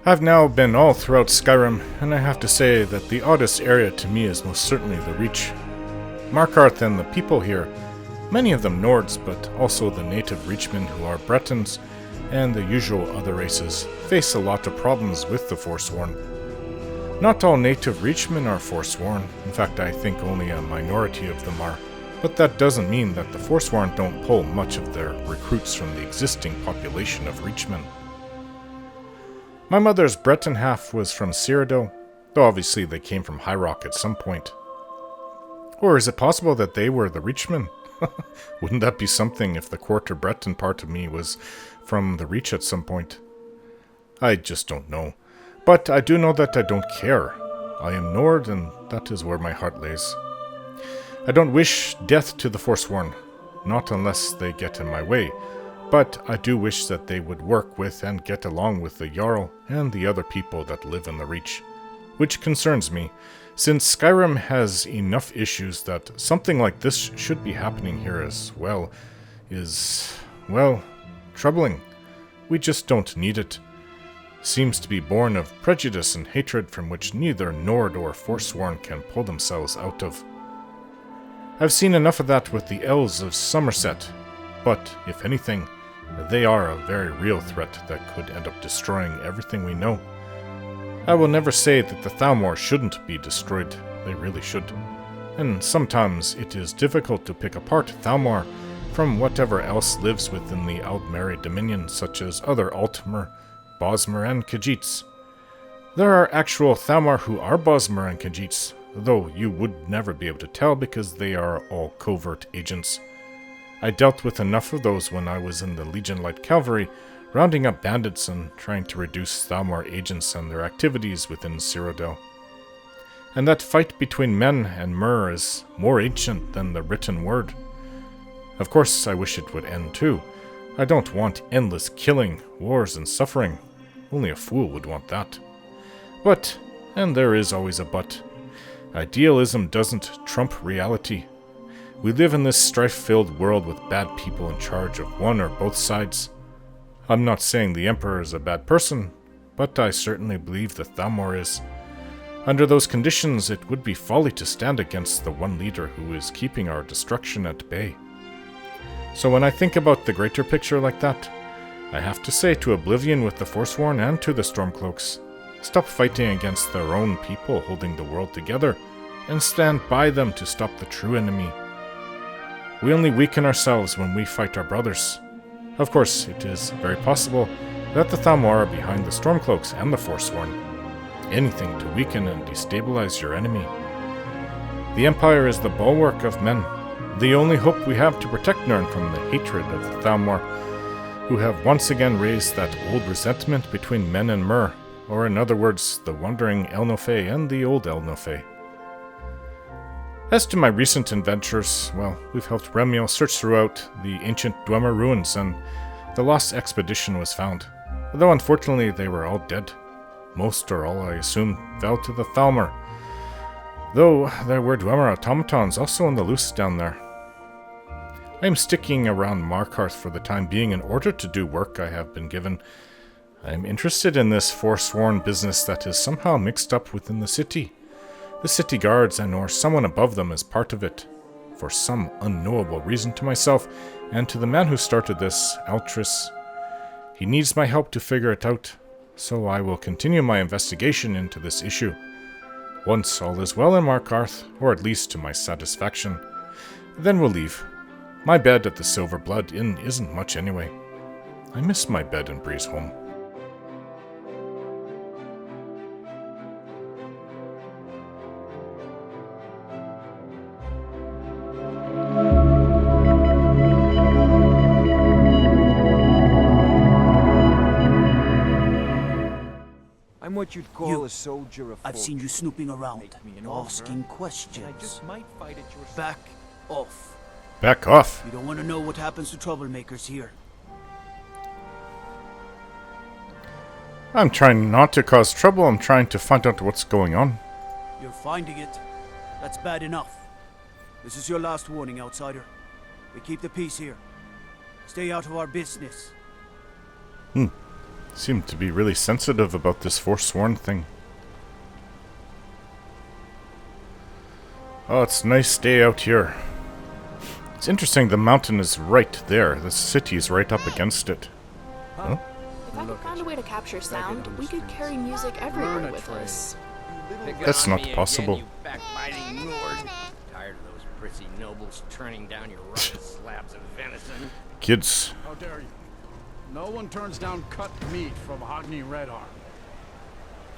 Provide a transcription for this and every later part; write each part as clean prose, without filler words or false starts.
I've now been all throughout Skyrim, and I have to say that the oddest area to me is most certainly the Reach. Markarth and the people here, many of them Nords, but also the native Reachmen who are Bretons, and the usual other races, face a lot of problems with the Forsworn. Not all native Reachmen are Forsworn, in fact I think only a minority of them are, but that doesn't mean that the Forsworn don't pull much of their recruits from the existing population of Reachmen. My mother's Breton half was from Cyrodiil, though obviously they came from High Rock at some point. Or is it possible that they were the Reachmen? Wouldn't that be something if the Quarter Breton part of me was from the Reach at some point? I just don't know. But I do know that I don't care. I am Nord, and that is where my heart lays. I don't wish death to the Forsworn, not unless they get in my way. But I do wish that they would work with and get along with the Jarl and the other people that live in the Reach. Which concerns me, since Skyrim has enough issues that something like this should be happening here as well is, well, troubling. We just don't need it. Seems to be born of prejudice and hatred from which neither Nord or Forsworn can pull themselves out of. I've seen enough of that with the elves of Somerset, but, if anything, they are a very real threat that could end up destroying everything we know. I will never say that the Thalmor shouldn't be destroyed, they really should. And sometimes it is difficult to pick apart Thalmor from whatever else lives within the Aldmeri Dominion, such as other Altmer, Bosmer, and Khajiits. There are actual Thalmor who are Bosmer and Khajiits, though you would never be able to tell because they are all covert agents. I dealt with enough of those when I was in the Legion Light Cavalry, rounding up bandits and trying to reduce Thalmor agents and their activities within Cyrodiil. And that fight between men and Mer is more ancient than the written word. Of course, I wish it would end too. I don't want endless killing, wars, and suffering. Only a fool would want that. But, and there is always a but, idealism doesn't trump reality. We live in this strife-filled world with bad people in charge of one or both sides. I'm not saying the Emperor is a bad person, but I certainly believe the Thalmor is. Under those conditions, it would be folly to stand against the one leader who is keeping our destruction at bay. So when I think about the greater picture like that, I have to say to Oblivion with the Forsworn and to the Stormcloaks, stop fighting against their own people holding the world together, and stand by them to stop the true enemy. We only weaken ourselves when we fight our brothers. Of course, it is very possible that the Thalmor are behind the Stormcloaks and the Forsworn. Anything to weaken and destabilize your enemy. The Empire is the bulwark of men, the only hope we have to protect Nirn from the hatred of the Thalmor, who have once again raised that old resentment between men and Mer, or in other words, the wandering Elnofey and the old Elnofey. As to my recent adventures, well, we've helped Remiel search throughout the ancient Dwemer ruins, and the lost expedition was found. Though unfortunately they were all dead. Most or all, I assume, fell to the Thalmor. Though there were Dwemer automatons also on the loose down there. I am sticking around Markarth for the time being in order to do work I have been given. I am interested in this Forsworn business that is somehow mixed up within the city. The city guards and/or someone above them is part of it, for some unknowable reason to myself and to the man who started this, Altris. He needs my help to figure it out, so I will continue my investigation into this issue. Once all is well in Markarth, or at least to my satisfaction, then we'll leave. My bed at the Silver Blood Inn isn't much anyway. I miss my bed in Breeze Home. I'm what you'd call a soldier of I've fortune. seen you snooping around, Make me an asking offer, questions. and I just might fight at your side. Back off. Back off! You don't want to know what happens to troublemakers here. I'm trying not to cause trouble, I'm trying to find out what's going on. You're finding it. That's bad enough. This is your last warning, outsider. We keep the peace here. Stay out of our business. Seem to be really sensitive about this Forsworn thing. Oh, it's a nice day out here. It's interesting, the mountain is right there. The city is right up against it. Huh? If I could find a way to capture sound, we could carry music everywhere with us. That's not possible. You backbiting Nord. Tired of those prissy nobles turning down your rotten slabs of venison. Kids. How dare you? No one turns down cut meat from Hogni Red Arm.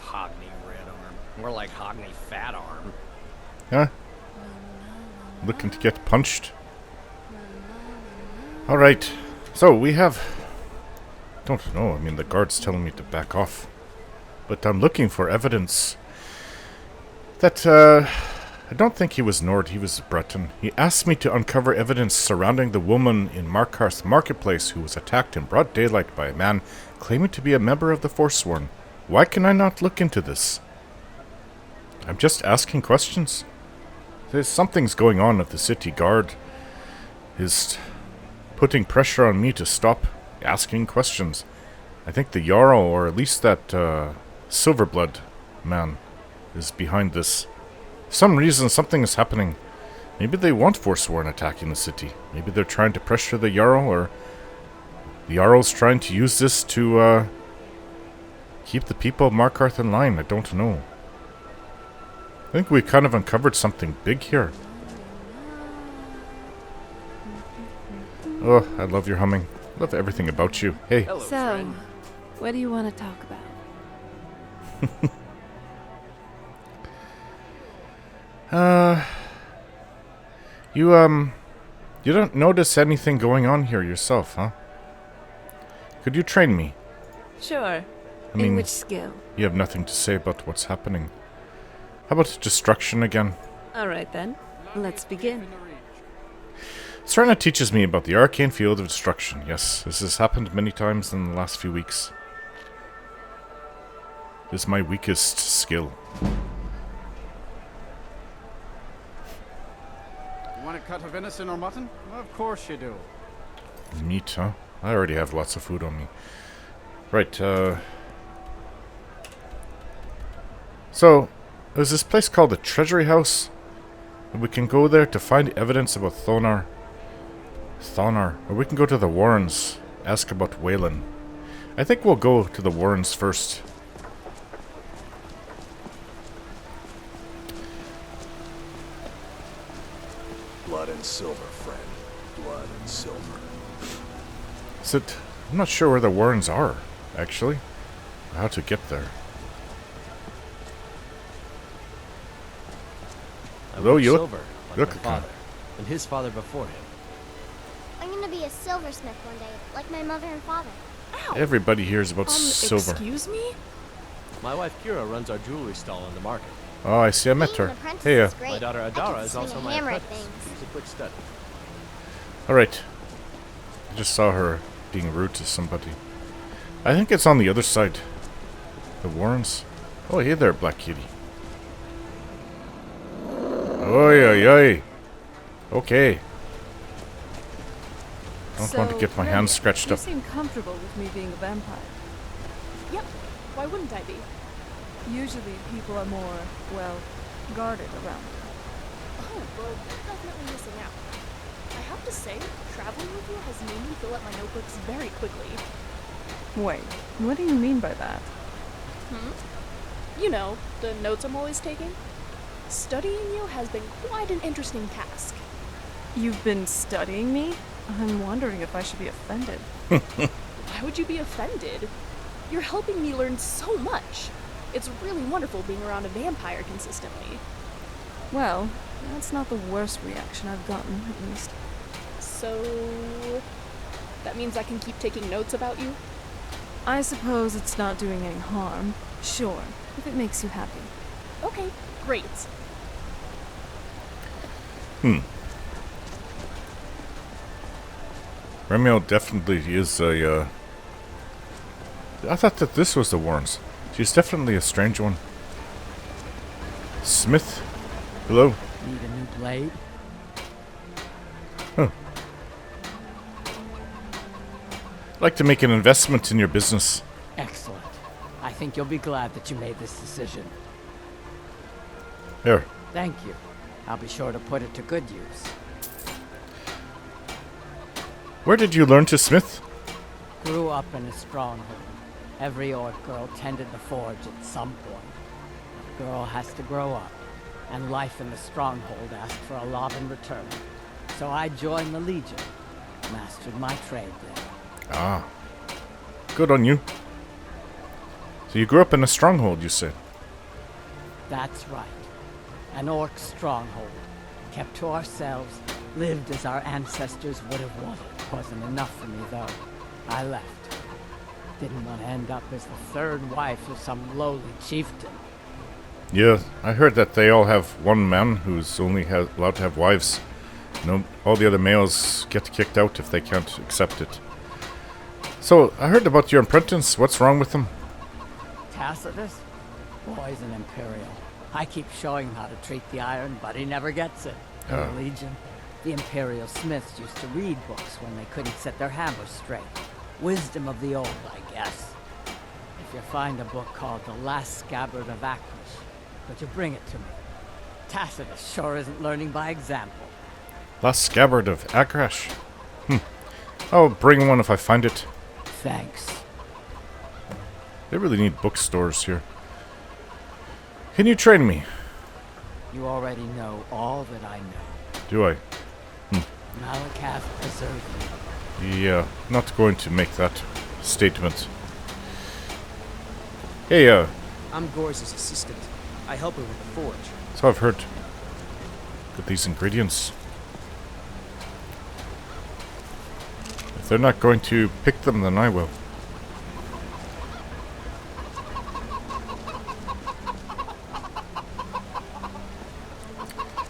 Hogni red arm. More like Hogni fat arm. Huh? Looking to get punched. Alright. So, we have... Don't know. I mean, the guard's telling me to back off. But I'm looking for evidence that, I don't think he was Nord, he was Breton. He asked me to uncover evidence surrounding the woman in Markarth marketplace who was attacked in broad daylight by a man claiming to be a member of the Forsworn. Why can I not look into this? I'm just asking questions. There's something's going on if the city guard is putting pressure on me to stop asking questions. I think the Jarl, or at least that Silverblood man, is behind this. For some reason, something is happening. Maybe they want Forsworn attacking the city. Maybe they're trying to pressure the Jarl, or the Jarl's trying to use this to keep the people of Markarth in line. I don't know. I think we kind of uncovered something big here. Oh, I love your humming. Love everything about you. Hey. Hello, So, friend. what do you want to talk about? You don't notice anything going on here yourself, huh? Could you train me? Sure. I mean, In which skill? you have nothing to say about what's happening. How about destruction again? Alright then, let's begin. Serena teaches me about the arcane field of destruction. Yes, this has happened many times in the last few weeks. It is my weakest skill. You want a cut of venison or mutton? Of course you do. Meat, huh? I already have lots of food on me. Right, so, there's this place called the Treasury House. And we can go there to find evidence about Thonar. Or we can go to the Warrens, ask about Waylon. I think we'll go to the Warrens first. Blood and silver, friend. Blood and silver. Is it... I'm not sure where the Warrens are, actually. How to get there. Hello, you look... Silver, like look my kinda- father, and his father before him. I'm gonna be a silversmith one day, like my mother and father. Everybody hears about silver. Excuse me? My wife Kira runs our jewelry stall in the market. Oh, I see. I met Being her. an apprentice Hey, is great. My daughter I Adara can is swing also a my hammer at apprentice. things. She's a quick study. Alright. I just saw her being rude to somebody. I think it's on the other side. The Warrens. Oh, hey there, Black Kitty. Oi, oi, oi. Okay. Don't want to get my hands scratched you up. seem comfortable with me being a vampire. Yep. Why wouldn't I be? Usually people are more, well, guarded around. Oh, well, definitely missing out. I have to say, traveling with you has made me fill up my notebooks very quickly. Wait, what do you mean by that? You know, the notes I'm always taking. Studying you has been quite an interesting task. You've been studying me? I'm wondering if I should be offended. Why would you be offended? You're helping me learn so much. It's really wonderful being around a vampire consistently. Well, that's not the worst reaction I've gotten, at least. So... that means I can keep taking notes about you? I suppose it's not doing any harm. Sure, if it makes you happy. Okay, great. Remiel definitely is a, I thought that this was the Warrens. She's definitely a strange one. Smith? Hello? Need a new blade? I'd like to make an investment in your business. Excellent. I think you'll be glad that you made this decision. Here. Thank you. I'll be sure to put it to good use. Where did you learn to smith? Grew up in a stronghold. Every orc girl tended the forge at some point. A girl has to grow up, and life in the stronghold asked for a lot in return. So I joined the Legion, mastered my trade there. Ah. Good on you. So you grew up in a stronghold, you said? That's right. An orc stronghold. Kept to ourselves, lived as our ancestors would have wanted. Wasn't enough for me, though. I left. Didn't want to end up as the third wife of some lowly chieftain. Yeah, I heard that they all have one man who's only allowed to have wives. No, all the other males get kicked out if they can't accept it. So, I heard about your apprentice. What's wrong with him? Tacitus? Boy's an Imperial. I keep showing him how to treat the iron, but he never gets it. In the Legion, the Imperial smiths used to read books when they couldn't set their hammers straight. Wisdom of the old, I guess. If you find a book called The Last Scabbard of Akrish, could you bring it to me? Tacitus sure isn't learning by example. Last Scabbard of Akrish. I'll bring one if I find it. Thanks. They really need bookstores here. Can you train me? You already know all that I know. Do I? Markarth preserved me. Yeah, not going to make that statement. Hey, I'm Gore's assistant. I help her with the forge. so I've heard. Get these ingredients. If they're not going to pick them, then I will.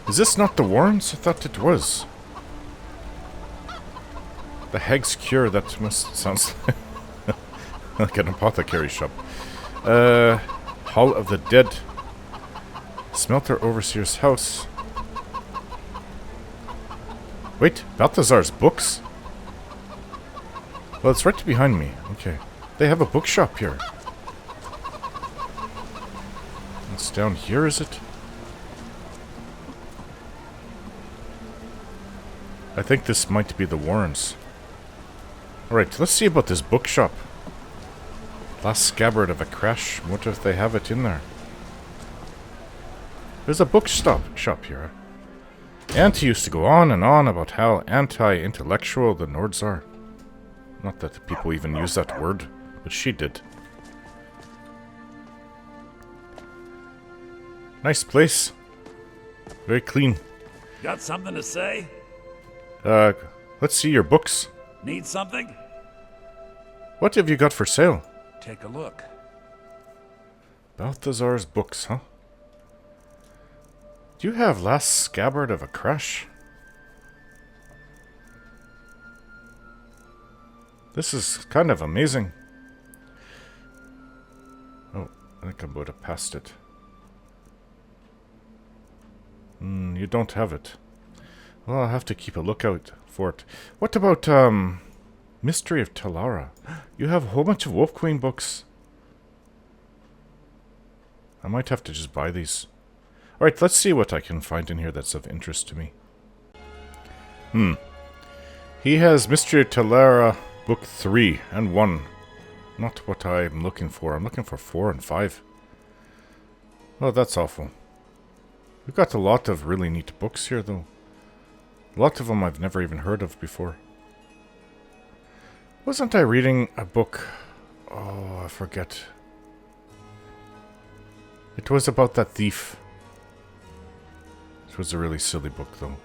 Is this not the Warrens? I thought it was. The Hag's Cure, that must sounds like an apothecary shop. Hall of the Dead. Smelter Overseer's house. Wait, Balthazar's books? Well, it's right behind me. Okay. They have a bookshop here. It's down here, is it? I think this might be the Warrens. Alright, let's see about this bookshop. Last Scabbard of Akrish. What if they have it in there? There's a bookshop here. Auntie used to go on and on about how anti-intellectual the Nords are. Not that people even use that word, but she did. Nice place. Very clean. Got something to say? Let's see your books. Need something? What have you got for sale? Take a look. Balthazar's books, huh? Do you have Last Scabbard of Akrish? This is kind of amazing. Oh, I think I'm going to pass it. You don't have it. Well, I'll have to keep a lookout for it. What about, Mystery of Talara? You have a whole bunch of Wolf Queen books. I might have to just buy these. Alright, let's see what I can find in here that's of interest to me. He has Mystery of Talara, Book 3 and 1. Not what I'm looking for. I'm looking for 4 and 5. Oh, that's awful. We've got a lot of really neat books here, though. A lot of them I've never even heard of before. Wasn't I reading a book? Oh, I forget. It was about that thief. It was a really silly book, though.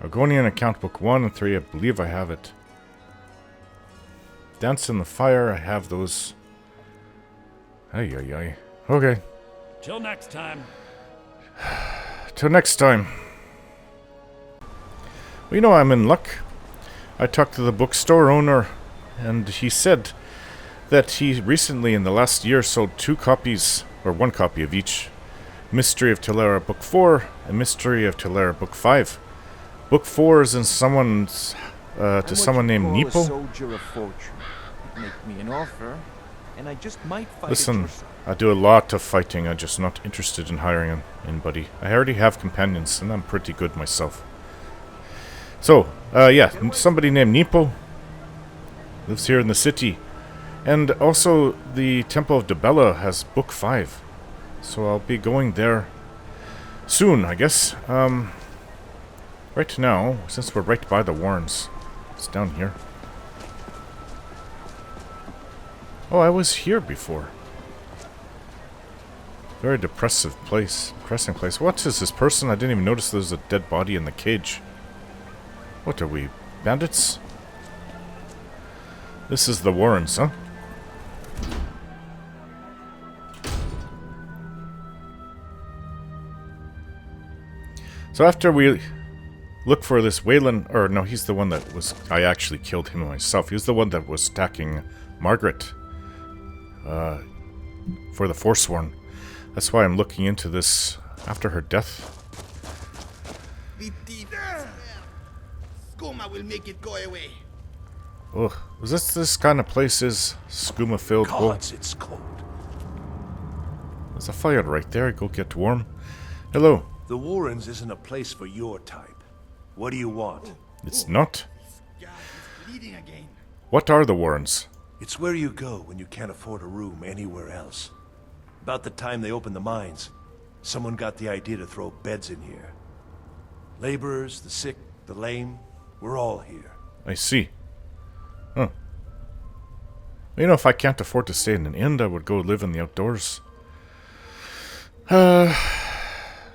Argonian Account Book 1 and 3, I believe I have it. Dance in the Fire, I have those. Ay, ay, ay. Okay. Till next time. Till next time. Well, you know, I'm in luck. I talked to the bookstore owner, and he said that he recently, in the last year, sold 2 copies, or 1 copy of each. Mystery of Talara Book 4 and Mystery of Talara Book 5. Book 4 is in someone's, to someone named Neeple. A soldier of fortune. Make me an offer, and I just might fight. Listen, I do a lot of fighting. I'm just not interested in hiring anybody. I already have companions, and I'm pretty good myself. So, yeah, somebody named Nepo lives here in the city. And also, the Temple of Dibella has Book 5. So I'll be going there soon, I guess. Right now, since we're right by the Warrens, it's down here. Oh, I was here before. Very depressing place. What is this person? I didn't even notice there's a dead body in the cage. What are we, bandits? This is the Warrens, huh? So after we look for this Wayland, or no, he's the one that was, I actually killed him myself. He was the one that was attacking Margaret for the Forsworn. That's why I'm looking into this after her death. Skooma will make it go away. Ugh, is this kind of place is skooma filled? Gods, it's cold. There's a fire right there. Go get warm. Hello. The Warrens isn't a place for your type. What do you want? It's not. Bleeding again. What are the Warrens? It's where you go when you can't afford a room anywhere else. About the time they opened the mines, someone got the idea to throw beds in here. Laborers, the sick, the lame, we're all here. I see. Huh. You know, if I can't afford to stay in an inn, I would go live in the outdoors.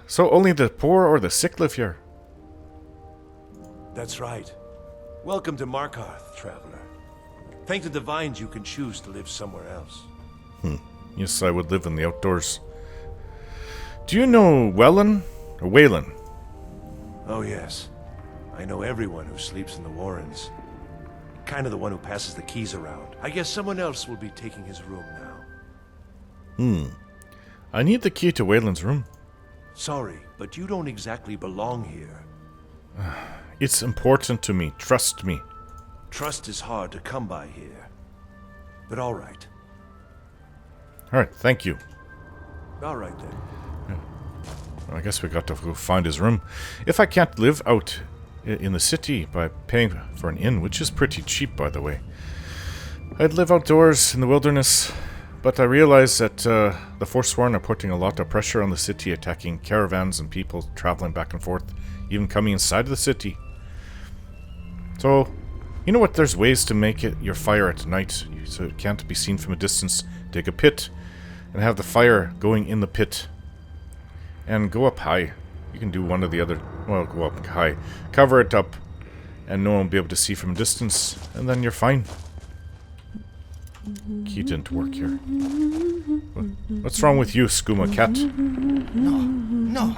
So only the poor or the sick live here? That's right. Welcome to Markarth, traveler. Thank the divines you can choose to live somewhere else. Yes, I would live in the outdoors. Do you know Wellen or Wayland? Oh yes. I know everyone who sleeps in the Warrens. Kind of the one who passes the keys around. I guess someone else will be taking his room now. I need the key to Wayland's room. Sorry, but you don't exactly belong here. It's important to me. Trust me. Trust is hard to come by here. But all right. Alright, thank you. All right then. I guess we got to go find his room. If I can't live out in the city by paying for an inn, which is pretty cheap, by the way, I'd live outdoors in the wilderness. But I realize that the Forsworn are putting a lot of pressure on the city, attacking caravans and people traveling back and forth, even coming inside the city. So, you know what? There's ways to make it your fire at night, so it can't be seen from a distance. Dig a pit, and have the fire going in the pit. And go up high. You can do one or the other. Well, go up high. Cover it up, and no one will be able to see from a distance, and then you're fine. Key didn't work here. What's wrong with you, Skooma Cat? No.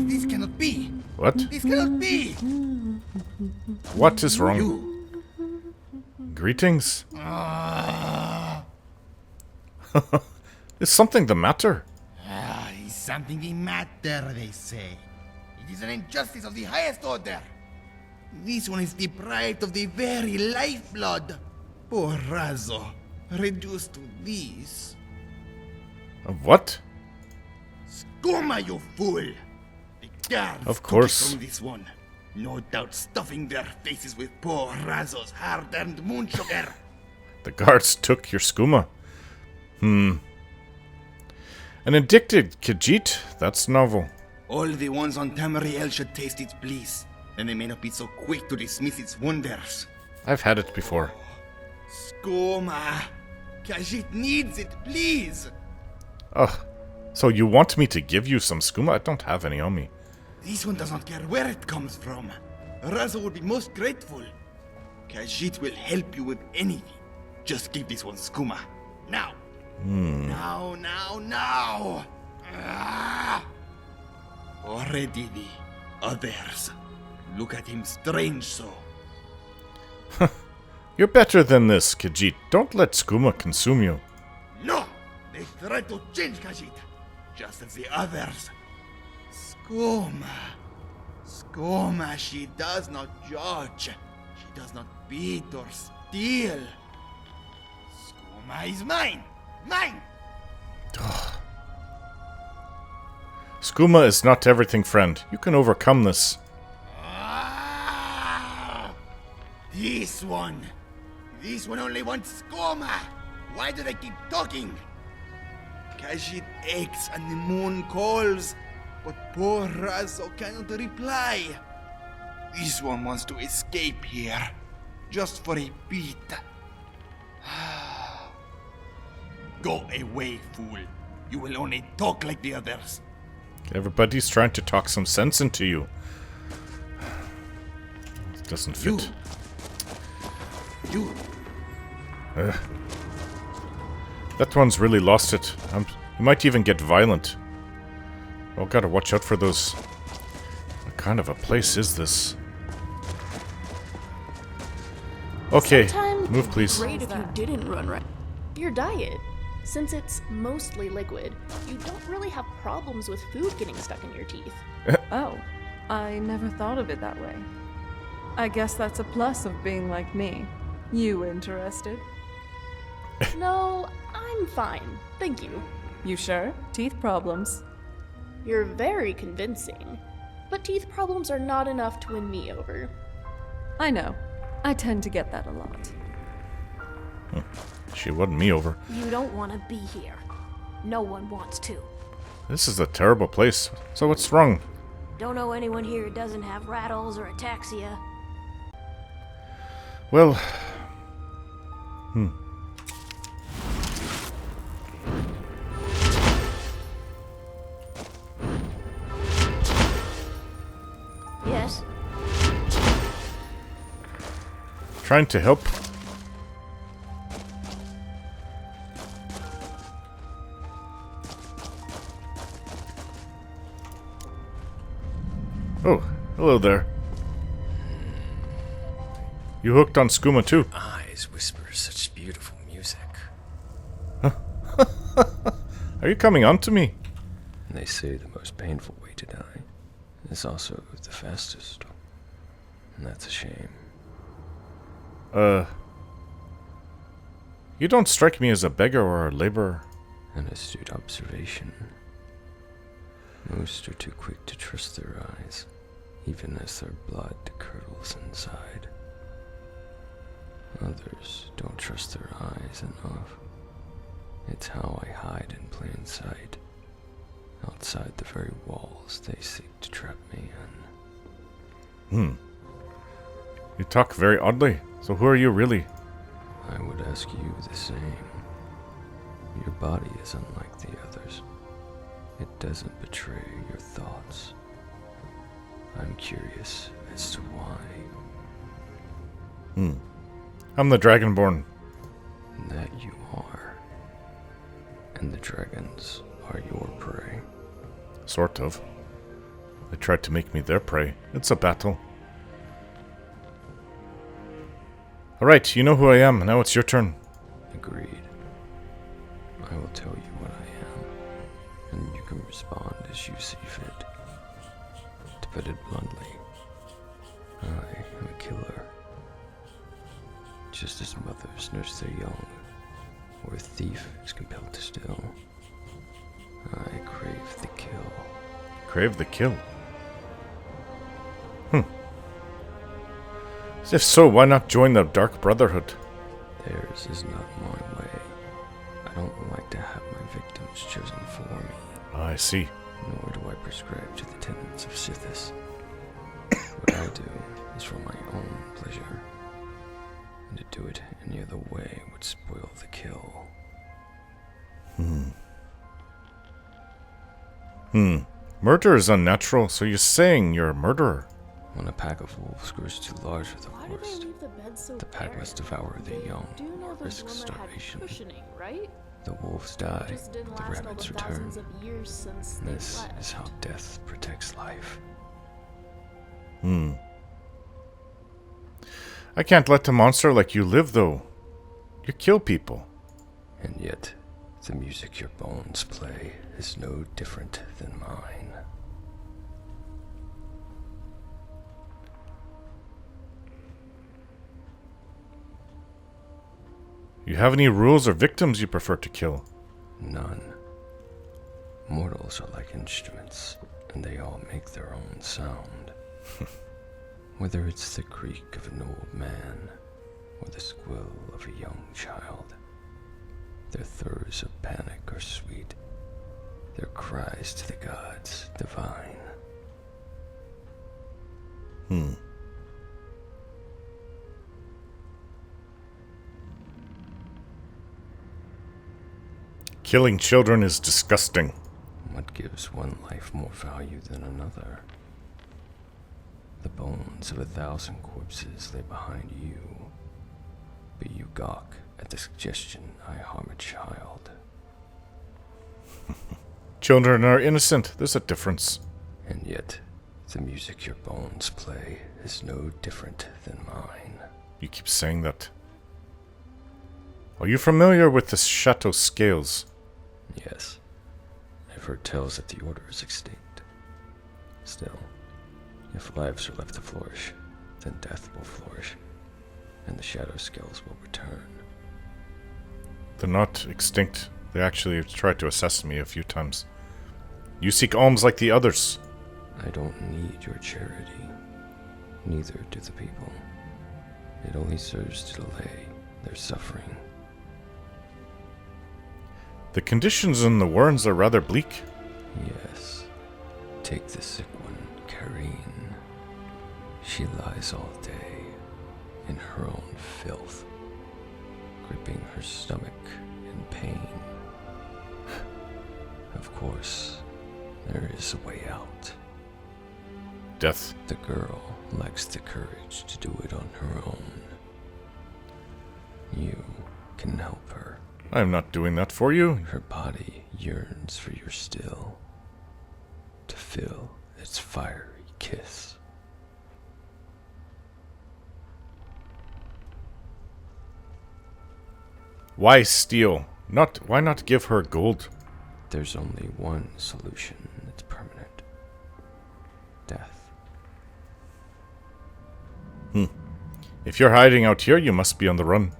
This cannot be. What? This cannot be. What is wrong? Greetings. Is something the matter? Is something the matter, they say. It is an injustice of the highest order. This one is deprived of the very lifeblood. Poor Razzo, reduced to this. What? Skooma, you fool! The guards of course. took it from this one. No doubt stuffing their faces with poor Razzo's hard-earned moon sugar. The guards took your skooma. An addicted Khajiit? That's novel. All the ones on Tamariel should taste its bliss. Then they may not be so quick to dismiss its wonders. I've had it before. Skooma! Khajiit needs it, please! Ugh. So you want me to give you some skooma? I don't have any on me. This one does not care where it comes from. Razzo would be most grateful. Khajiit will help you with anything. Just give this one skooma. Now! Now! Already the others look at him strange so. You're better than this, Khajiit. Don't let skooma consume you. No! They try to change Khajiit, just as the others. Skooma, she does not judge. She does not beat or steal. He's mine! Mine! Skooma is not everything, friend. You can overcome this. This one only wants Skoma. Why do they keep talking? Kashid aches and the moon calls, but poor Razo cannot reply. This one wants to escape here, just for a bit. Go away, fool. You will only talk like the others. Everybody's trying to talk some sense into you. It doesn't fit. You. That one's really lost it. He might even get violent. Oh, gotta watch out for those. What kind of a place is this? Okay, Sometimes move please. Great if you didn't run right. Your diet. Since it's mostly liquid, you don't really have problems with food getting stuck in your teeth. Oh, I never thought of it that way. I guess that's a plus of being like me. You interested? No, I'm fine. Thank you. You sure? Teeth problems. You're very convincing. But teeth problems are not enough to win me over. I know. I tend to get that a lot. She won me over. You don't want to be here. No one wants to. This is a terrible place. So what's wrong? Don't know anyone here who doesn't have rattles or ataxia. Well... Yes? Trying to help. Oh, hello there. You hooked on Skooma too. Eyes whisper such beautiful music. Are you coming on to me? They say the most painful way to die is also the fastest. And that's a shame. You don't strike me as a beggar or a laborer. An astute observation. Most are too quick to trust their eyes, even as their blood curdles inside. Others don't trust their eyes enough. It's how I hide in plain sight, outside the very walls they seek to trap me in. You talk very oddly. So who are you really? I would ask you the same. Your body is unlike the others. It doesn't betray your thoughts. I'm curious as to why. I'm the Dragonborn. That you are. And the dragons are your prey. Sort of. They tried to make me their prey. It's a battle. Alright, you know who I am. Now it's your turn. Agreed. I will tell you what I am, and you can respond as you see fit. To put it bluntly, I am a killer. Just as mothers nurse their young, or a thief is compelled to steal, I crave the kill. Crave the kill? If so, why not join the Dark Brotherhood? Theirs is not my way. I don't like to have my victims chosen for me. I see. Nor do I prescribe to the tenets of Sithis. What I do is for my own pleasure. And to do it any other way would spoil the kill. Murder is unnatural, so you're saying you're a murderer. When a pack of wolves grows too large for the forest, the pack must devour the young or risk starvation. Right? The wolves die, Just didn't the last all rabbits the return. thousands of years since they This left. is how death protects life. I can't let a monster like you live, though. You kill people. And yet, the music your bones play is no different than mine. You have any rules or victims you prefer to kill? None. Mortals are like instruments, and they all make their own sound. Whether it's the creak of an old man, or the squill of a young child, their throes of panic are sweet, their cries to the gods divine. Killing children is disgusting. What gives one life more value than another? The bones of 1,000 corpses lay behind you, but you gawk at the suggestion I harm a child. Children are innocent. There's a difference. And yet, the music your bones play is no different than mine. You keep saying that. Are you familiar with the Chateau Scales? Yes. I've heard tales that the Order is extinct. Still, if lives are left to flourish, then death will flourish, and the Shadow Scales will return. They're not extinct. They actually tried to assassinate me a few times. You seek alms like the others. I don't need your charity. Neither do the people. It only serves to delay their suffering. The conditions in the warrens are rather bleak. Yes. Take the sick one, Karine. She lies all day in her own filth, gripping her stomach in pain. Of course, there is a way out. Death. The girl lacks the courage to do it on her own. You can help her. I'm not doing that for you. Her body yearns for your still, to feel its fiery kiss. Why steal? Why not give her gold? There's only one solution that's permanent. Death. If you're hiding out here, you must be on the run.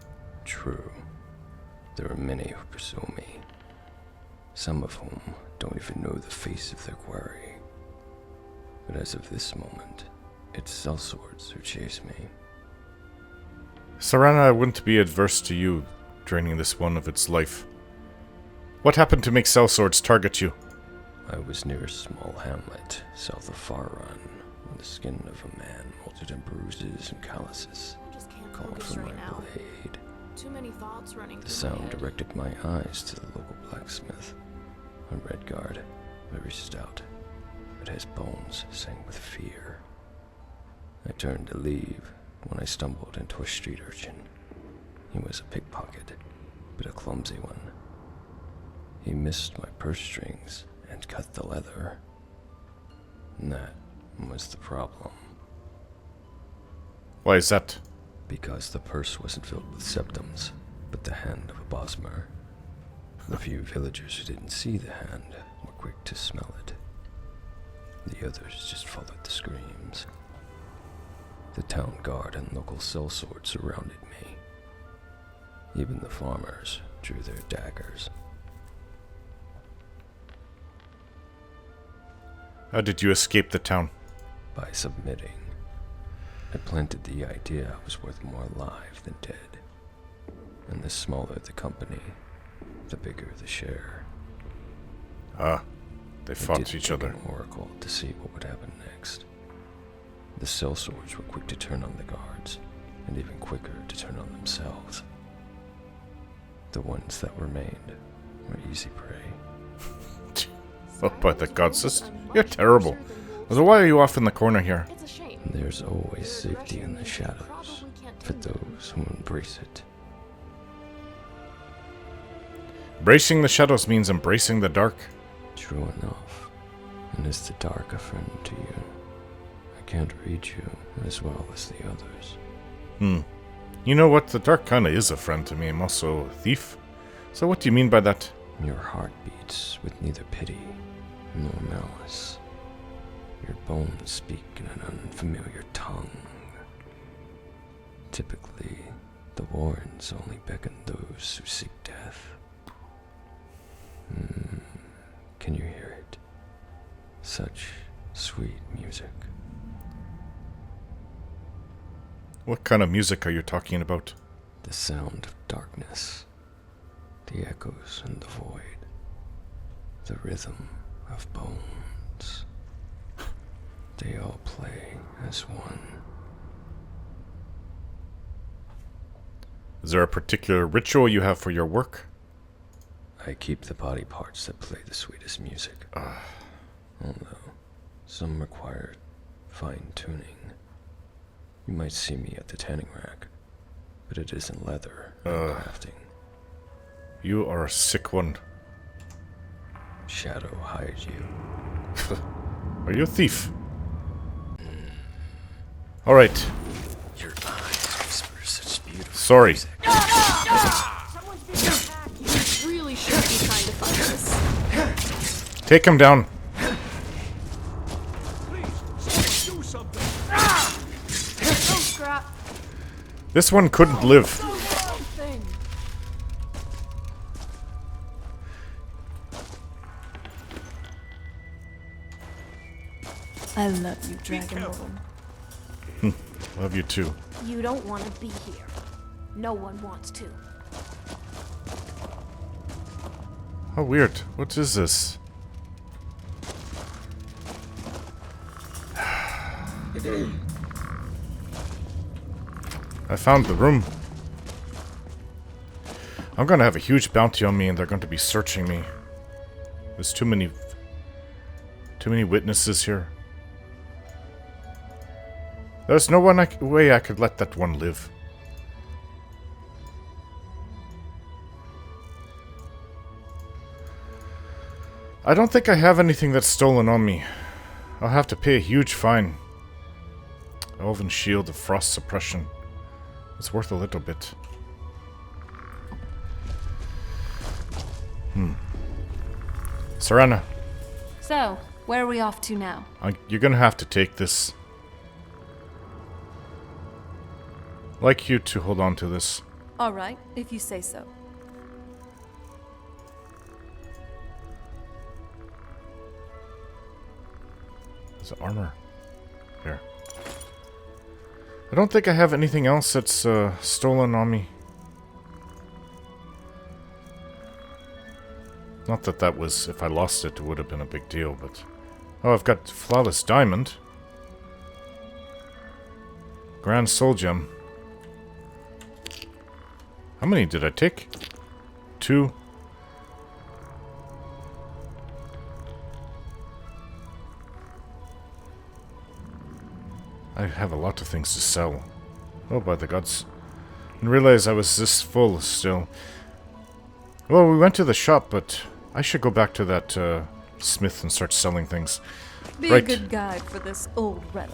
True. There are many who pursue me. Some of whom don't even know the face of their quarry. But as of this moment, it's sellswords who chase me. Serana wouldn't be adverse to you draining this one of its life. What happened to make sellswords target you? I was near a small hamlet south of Forsworn when the skin of a man molted in bruises and calluses called for my blade. Too many thoughts running The sound directed my eyes to the local blacksmith, a red guard, very stout, but his bones sang with fear. I turned to leave when I stumbled into a street urchin. He was a pickpocket, but a clumsy one. He missed my purse strings and cut the leather. And that was the problem. Why is that? Because the purse wasn't filled with septums, but the hand of a Bosmer. The few villagers who didn't see the hand were quick to smell it. The others just followed the screams. The town guard and local sellswords surrounded me. Even the farmers drew their daggers. How did you escape the town? By submitting. I planted the idea I was worth more alive than dead. And the smaller the company, the bigger the share. They fought each other. An oracle to see what would happen next. The sellswords were quick to turn on the guards, and even quicker to turn on themselves. The ones that remained were easy prey. Oh, by the gods, you're terrible. So why are you off in the corner here? There's always safety in the shadows, for those who embrace it. Embracing the shadows means embracing the dark. True enough. And is the dark a friend to you? I can't read you as well as the others. You know what? The dark kinda is a friend to me. I'm also a thief. So what do you mean by that? Your heart beats with neither pity nor malice. Your bones speak in an unfamiliar tongue. Typically, The Warrens only beckon those who seek death. Can you hear it? Such sweet music. What kind of music are you talking about? The sound of darkness, the echoes in the void, the rhythm of bones. They all play as one. Is there a particular ritual you have for your work? I keep the body parts that play the sweetest music. Although some require fine-tuning. You might see me at the tanning rack, but it isn't leather I'm crafting. You are a sick one. Shadow hides you. Are you a thief? Alright. Your eyes whisper such beautiful Sorry. music. Someone's being attacked. You really should be trying to find this. Take him down. Please, do something. Oh, scrap. This one couldn't live. Something. I love you, Dragonborn. Love you too. You don't want to be here. No one wants to. How weird. What is this? I found the room. I'm gonna have a huge bounty on me and they're going to be searching me. There's too many witnesses here. There's no way I could let that one live. I don't think I have anything that's stolen on me. I'll have to pay a huge fine. Elven Shield of Frost Suppression. It's worth a little bit. Serana, So, where are we off to now? you're gonna have to take this. I'd like you to hold on to this. Alright, if you say so. There's armor. Here. I don't think I have anything else that's stolen on me. Not that that was, if I lost it, it would have been a big deal, but... Oh, I've got Flawless Diamond. Grand Soul Gem. How many did I take? 2. I have a lot of things to sell. Oh, by the gods. I didn't realize I was this full still. Well, we went to the shop, but I should go back to that smith and start selling things. Be Right. a good guide for this old relic.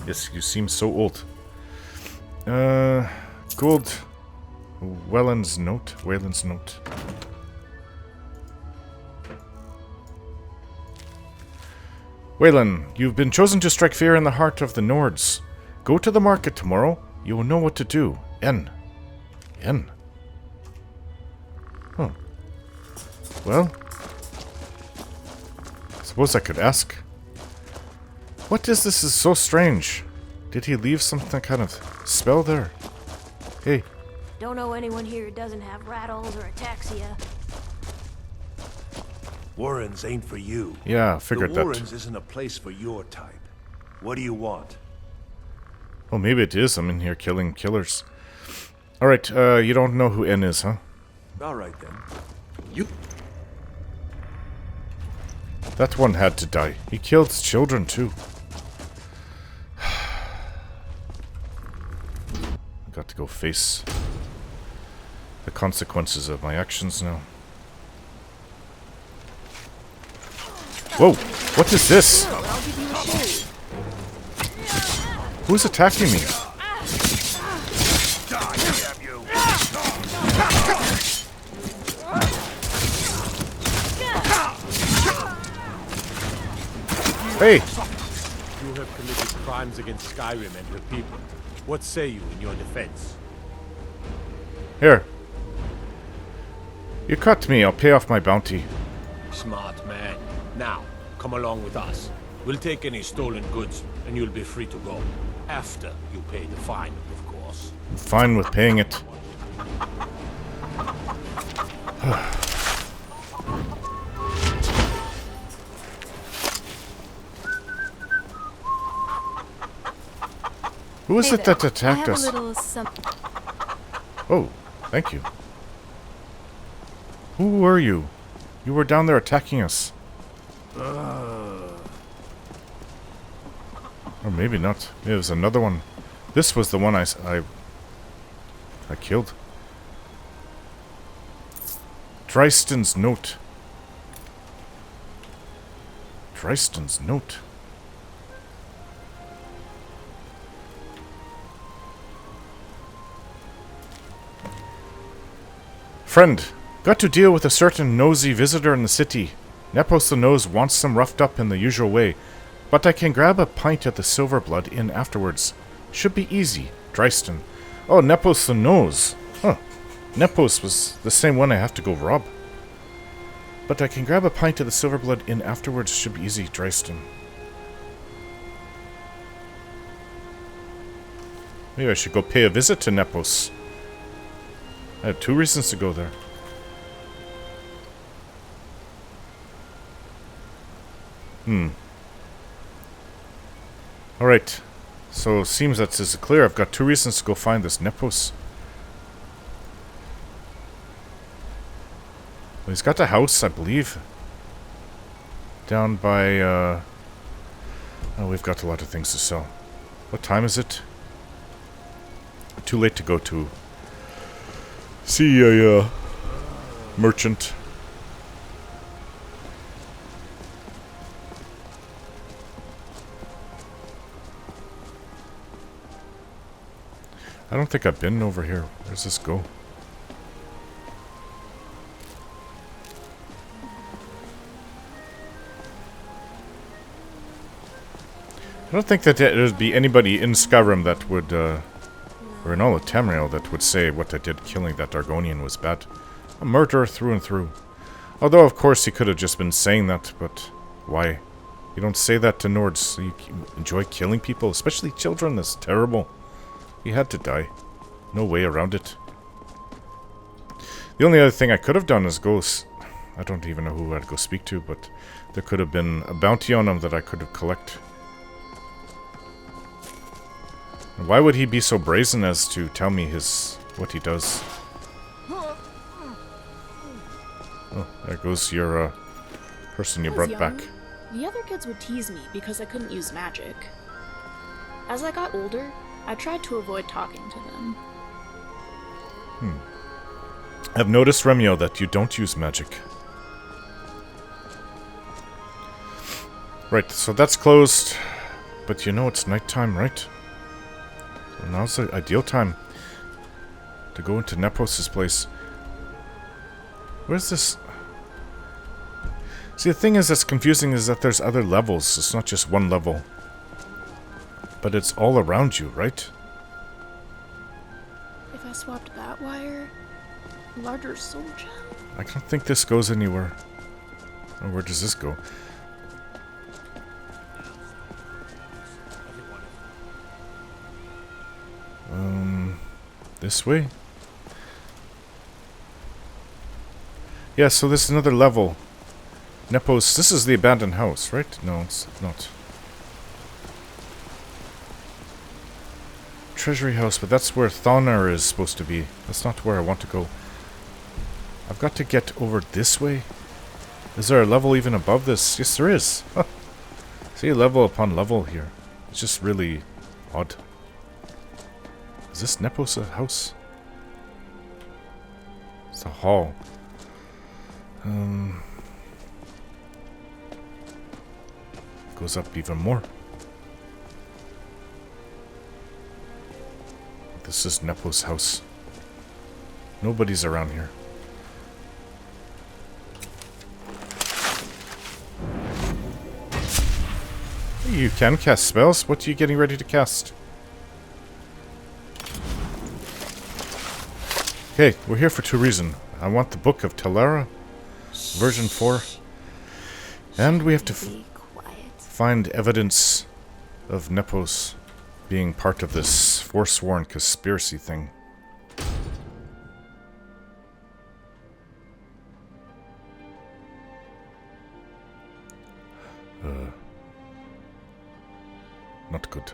Yes, you seem so old. Gold. Wayland's note. Wayland, you've been chosen to strike fear in the heart of the Nords. Go to the market tomorrow. You will know what to do. N. Huh. Well, suppose I could ask. What is this? Is so strange. Did he leave some kind of spell there? Hey. Don't know anyone here who doesn't have rattles or ataxia. Warrens ain't for you. Yeah, I figured the that. Warrens isn't a place for your type. What do you want? Oh, maybe it is. I'm in here killing killers. Alright, you don't know who N is, huh? Alright then. You... That one had to die. He killed children, too. I got to go face the consequences of my actions now. Whoa! What is this? I'll give you a shave. Who's attacking me? Hey! You have committed crimes against Skyrim and her people. What say you in your defense? Here. You cut me, I'll pay off my bounty. Smart man. Now, come along with us. We'll take any stolen goods, and you'll be free to go. After you pay the fine, of course. I'm fine with paying it. Who is it that attacked us? Oh, thank you. Who were you? You were down there attacking us. Or maybe not. Maybe it was another one. This was the one I killed. Drysten's note. Drysten's note. Friend, got to deal with a certain nosy visitor in the city. Nepos the Nose wants some roughed up in the usual way, but I can grab a pint at the Silverblood Inn afterwards. Should be easy. Drysten. Oh, Nepos the Nose. Huh. Nepos was the same one I have to go rob. But I can grab a pint at the Silverblood Inn afterwards. Should be easy. Drysten. Maybe I should go pay a visit to Nepos. I have 2 reasons to go there. Alright. So it seems that this is clear. I've got 2 reasons to go find this Nepos. Well, he's got a house, I believe. Down by, oh, we've got a lot of things to sell. What time is it? Too late to go to see a merchant. I don't think I've been over here. Where does this go? I don't think that there would be anybody in Skyrim that would, or in all of Tamriel that would say what I did killing that Argonian was bad. A murderer through and through. Although, of course, he could have just been saying that, but why? You don't say that to Nords. You enjoy killing people, especially children. That's terrible. He had to die. No way around it. The only other thing I could have done is go... I don't even know who I'd go speak to, but there could have been a bounty on him that I could have collect. Why would he be so brazen as to tell me what he does? Oh, there goes your person you brought back. The other kids would tease me because I couldn't use magic. As I got older, I tried to avoid talking to them. I've noticed, Remio, that you don't use magic. Right, so that's closed. But you know it's nighttime, right? So now's the ideal time to go into Nepos' place. Where's this? See, the thing is that's confusing is that there's other levels. It's not just one level. But it's all around you, right? If I swapped that wire, larger soul gem. I don't think this goes anywhere. Oh, where does this go? This way? Yeah, so this is another level. Nepos, this is the abandoned house, right? No, it's not. Treasury house, but that's where Thonar is supposed to be. That's not where I want to go. I've got to get over this way. Is there a level even above this? Yes, there is. Huh. See, level upon level here. It's just really odd. Is this Nepos' house? It's a hall. Goes up even more. This is Nepos' house. Nobody's around here. You can cast spells. What are you getting ready to cast? Okay, we're here for two reasons. I want the Book of Telara, version 4. And we have to find evidence of Nepos being part of this Forsworn conspiracy thing. Not good.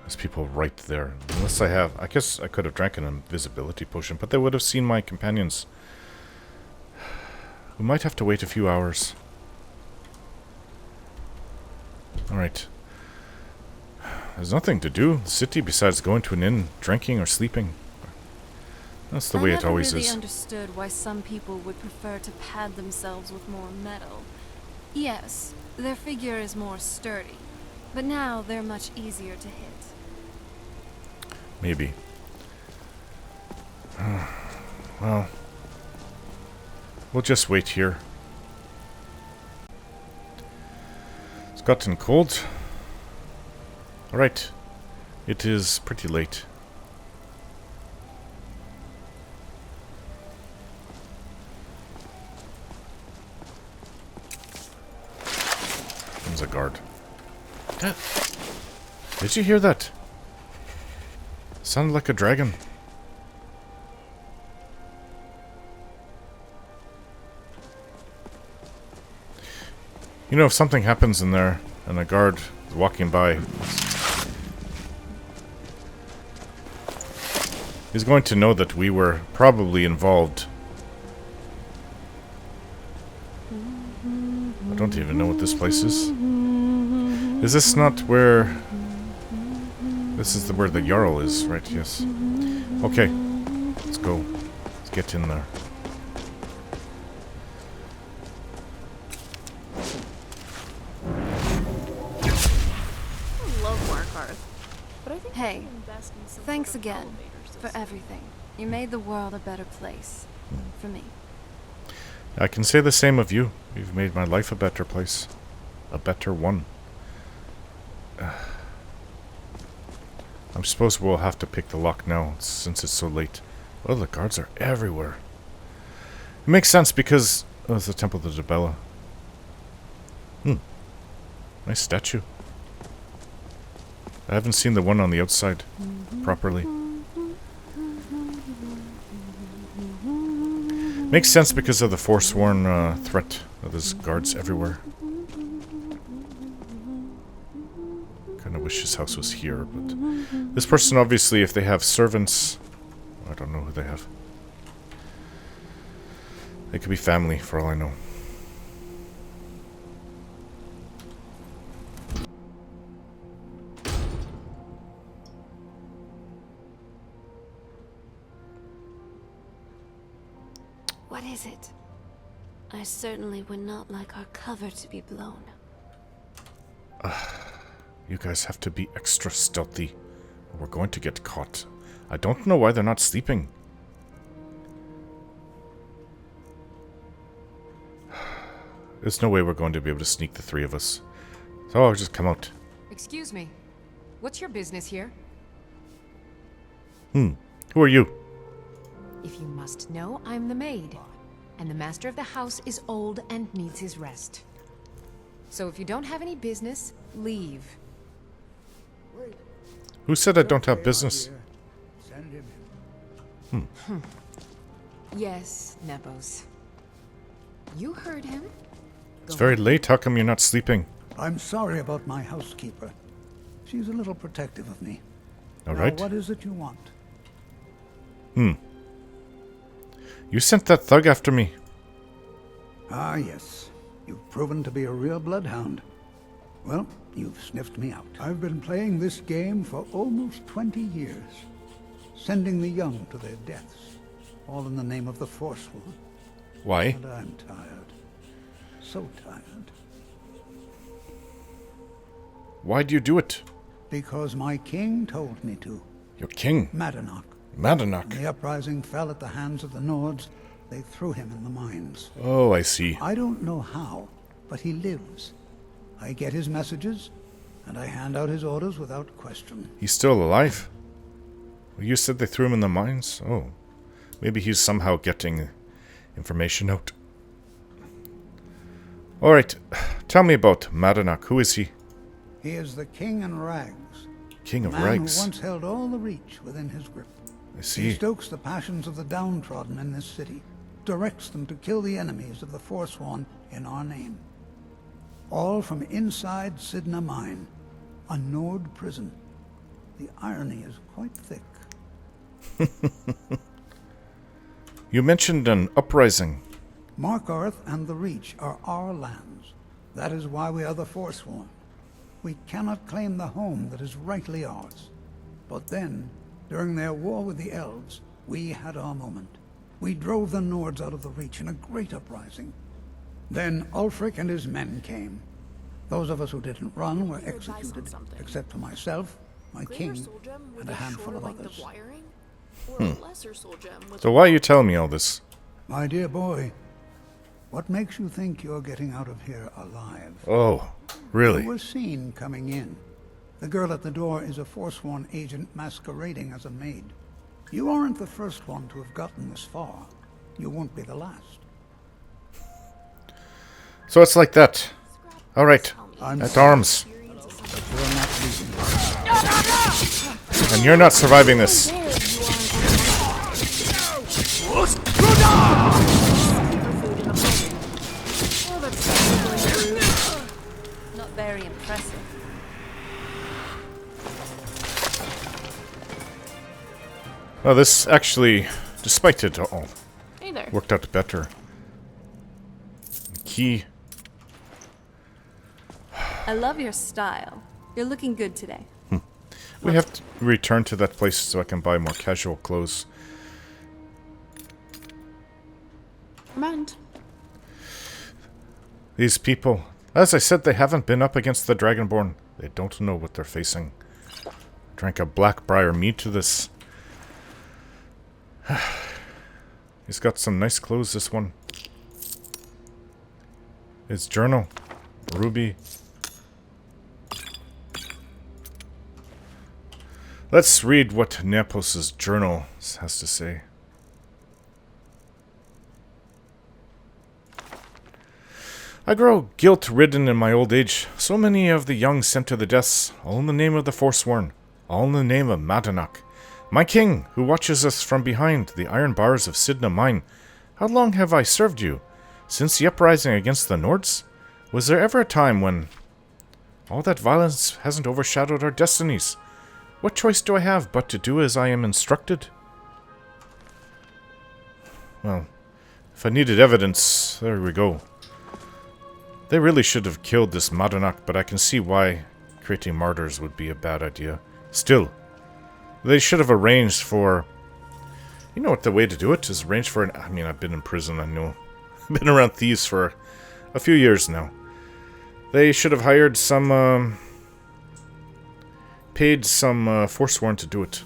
There's people right there. Unless I guess I could have drank an invisibility potion, but they would have seen my companions. We might have to wait a few hours. Alright. There's nothing to do in the city besides going to an inn, drinking, or sleeping. That's the way it always is. I never really understood why some people would prefer to pad themselves with more metal. Yes, their figure is more sturdy, but now they're much easier to hit. Maybe. Well, we'll just wait here. It's gotten cold. Alright. It is pretty late. There's a guard. Did you hear that? Sounded like a dragon. You know, if something happens in there and a guard is walking by, he's going to know that we were probably involved. I don't even know what this place is. Is this not where... This is where the Jarl is, right? Yes. Okay. Let's go. Let's get in there. I love Markarth, but I think Hey, thanks again for everything. You made the world a better place. For me. I can say the same of you. You've made my life a better place. A better one. I suppose we'll have to pick the lock now, since it's so late. Oh, the guards are everywhere. It makes sense because... Oh, it's the Temple of Dibella. Nice statue. I haven't seen the one on the outside properly. Makes sense because of the Forsworn threat. There's guards everywhere. Kinda wish his house was here, but... This person, obviously, if they have servants... I don't know who they have. They could be family, for all I know. What is it? I certainly would not like our cover to be blown. You guys have to be extra stealthy, or we're going to get caught. I don't know why they're not sleeping. There's no way we're going to be able to sneak the three of us. So I'll just come out. Excuse me. What's your business here? Who are you? If you must know, I'm the maid. And the master of the house is old and needs his rest. So if you don't have any business, leave. Who said I don't have business? Yes, Nepos. You heard him. It's very late. How come you're not sleeping? I'm sorry about my housekeeper. She's a little protective of me. All right. Now, what is it you want? You sent that thug after me. Ah, yes. You've proven to be a real bloodhound. Well, you've sniffed me out. I've been playing this game for almost 20 years. Sending the young to their deaths. All in the name of the Forsworn. Why? And I'm tired. So tired. Why do you do it? Because my king told me to. Your king? Madanach. Madanach. When the uprising fell at the hands of the Nords, they threw him in the mines. Oh, I see. I don't know how, but he lives. I get his messages, and I hand out his orders without question. He's still alive? You said they threw him in the mines? Oh. Maybe he's somehow getting information out. Alright, tell me about Madanak. Who is he? He is the king in rags. King of man rags? Who once held all the Reach within his grip. I see. He stokes the passions of the downtrodden in this city, directs them to kill the enemies of the Forsworn in our name. All from inside Sidna Mine, a Nord prison. The irony is quite thick. You mentioned an uprising. Markarth and the Reach are our lands. That is why we are the Forsworn. We cannot claim the home that is rightly ours. But then, during their war with the elves, we had our moment. We drove the Nords out of the Reach in a great uprising. Then Ulfric and his men came. Those of us who didn't run were executed, except for myself, my king, and a handful of others. So why are you telling me all this? My dear boy, what makes you think you're getting out of here alive? Oh, really? You were seen coming in. The girl at the door is a Forsworn agent masquerading as a maid. You aren't the first one to have gotten this far. You won't be the last. So it's like that. Alright, at arms. And you're not surviving this. Not very impressive. Well, this actually, despite it all, Hey there. worked out better. Key. I love your style. You're looking good today. We have to return to that place so I can buy more casual clothes. Mind. These people, as I said, they haven't been up against the Dragonborn. They don't know what they're facing. Drank a Blackbriar mead to this. He's got some nice clothes, this one. His journal. Ruby. Let's read what Nepos's journal has to say. I grow guilt-ridden in my old age. So many of the young sent to the deaths, all in the name of the Forsworn, all in the name of Madanak, my king, who watches us from behind the iron bars of Sidna Mine. How long have I served you? Since the uprising against the Nords? Was there ever a time when all that violence hasn't overshadowed our destinies? What choice do I have but to do as I am instructed? Well, if I needed evidence, there we go. They really should have killed this Madanak, but I can see why creating martyrs would be a bad idea. Still, they should have arranged for... You know what the way to do it is? Arrange for an... I mean, I've been in prison, I know. I've been around thieves for a few years now. They should have hired some... paid some Forsworn to do it.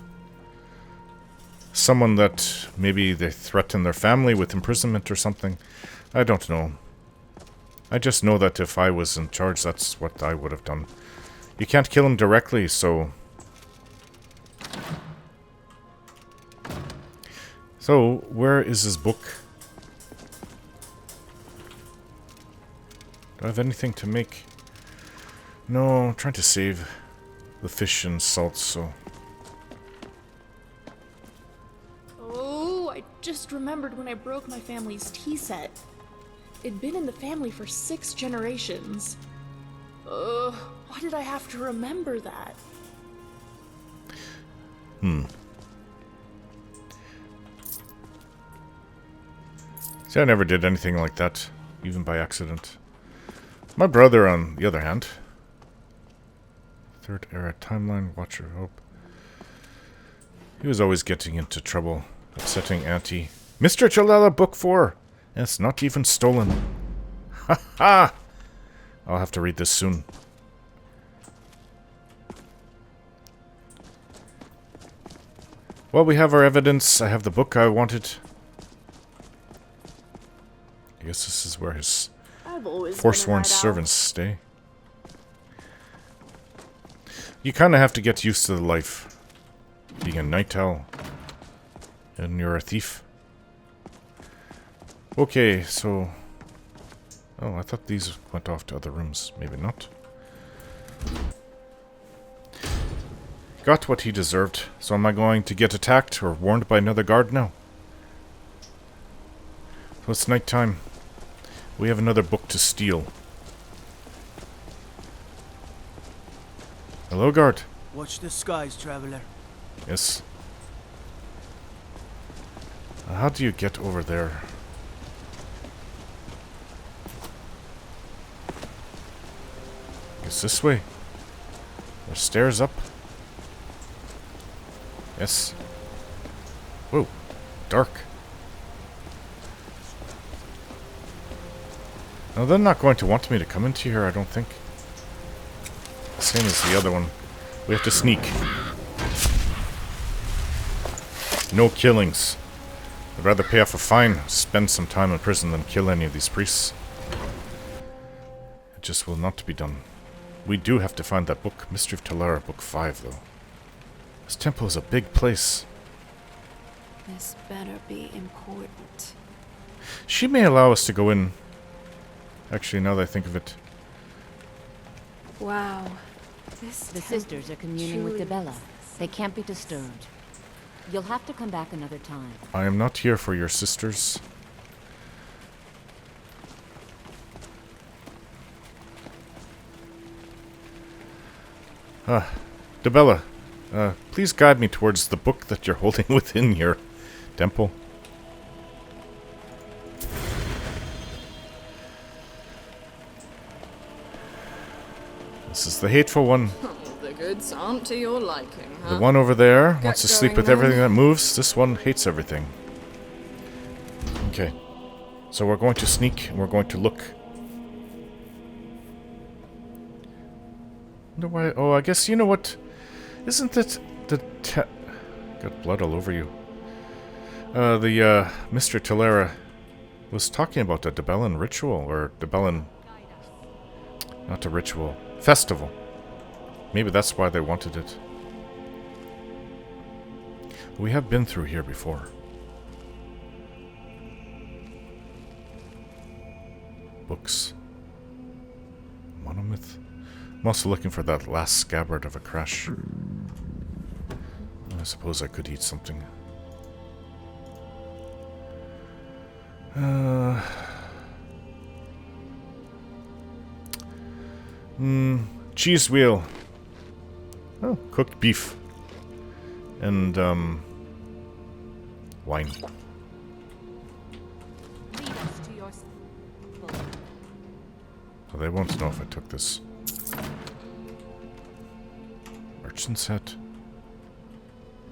Someone that maybe they threaten their family with imprisonment or something. I don't know. I just know that if I was in charge, that's what I would have done. You can't kill him directly, so... So, where is his book? Do I have anything to make? No, I'm trying to save the fish and salt, so... Oh, I just remembered when I broke my family's tea set. It'd been in the family for 6 generations. Why did I have to remember that? See, I never did anything like that, even by accident. My brother, on the other hand... Third era timeline, Watcher Hope. He was always getting into trouble, upsetting Auntie. Mr. Jalala, book 4! And it's not even stolen. Ha ha! I'll have to read this soon. Well, we have our evidence. I have the book I wanted. I guess this is where his Forsworn servants stay. You kind of have to get used to the life. being a night owl. And you're a thief. Okay, so... Oh, I thought these went off to other rooms. Maybe not. Got what he deserved. So am I going to get attacked or warned by another guard now? So it's night time. We have another book to steal. Hello, guard. Watch the skies, traveler. Yes. How do you get over there? Guess this way. There's stairs up. Yes. Whoa. Dark. Now they're not going to want me to come into here, I don't think. Same as the other one. We have to sneak. No killings. I'd rather pay off a fine, spend some time in prison than kill any of these priests. It just will not be done. We do have to find that book, Mystery of Talara, book 5, though. This temple is a big place. This better be important. She may allow us to go in. Actually, now that I think of it. Wow. The sisters are communing with Dibella. They can't be disturbed. You'll have to come back another time. I am not here for your sisters. Dibella, please guide me towards the book that you're holding within your temple. This is the hateful one. The goods aren't to your liking, huh? The one over there wants to Get sleep going with then. everything that moves. This one hates everything. Okay. So we're going to sneak and we're going to look. Wonder why? Oh, I guess you know what? Isn't it the got blood all over you? Mr. Talara was talking about a Dibellan ritual or Dibellan, not a ritual, festival. Maybe that's why they wanted it. We have been through here before. Books. Monomyth. I'm also looking for that last scabbard of a crash. I suppose I could eat something. Cheese wheel. Oh, cooked beef. And, wine. Oh, they won't know if I took this. Merchant's hat.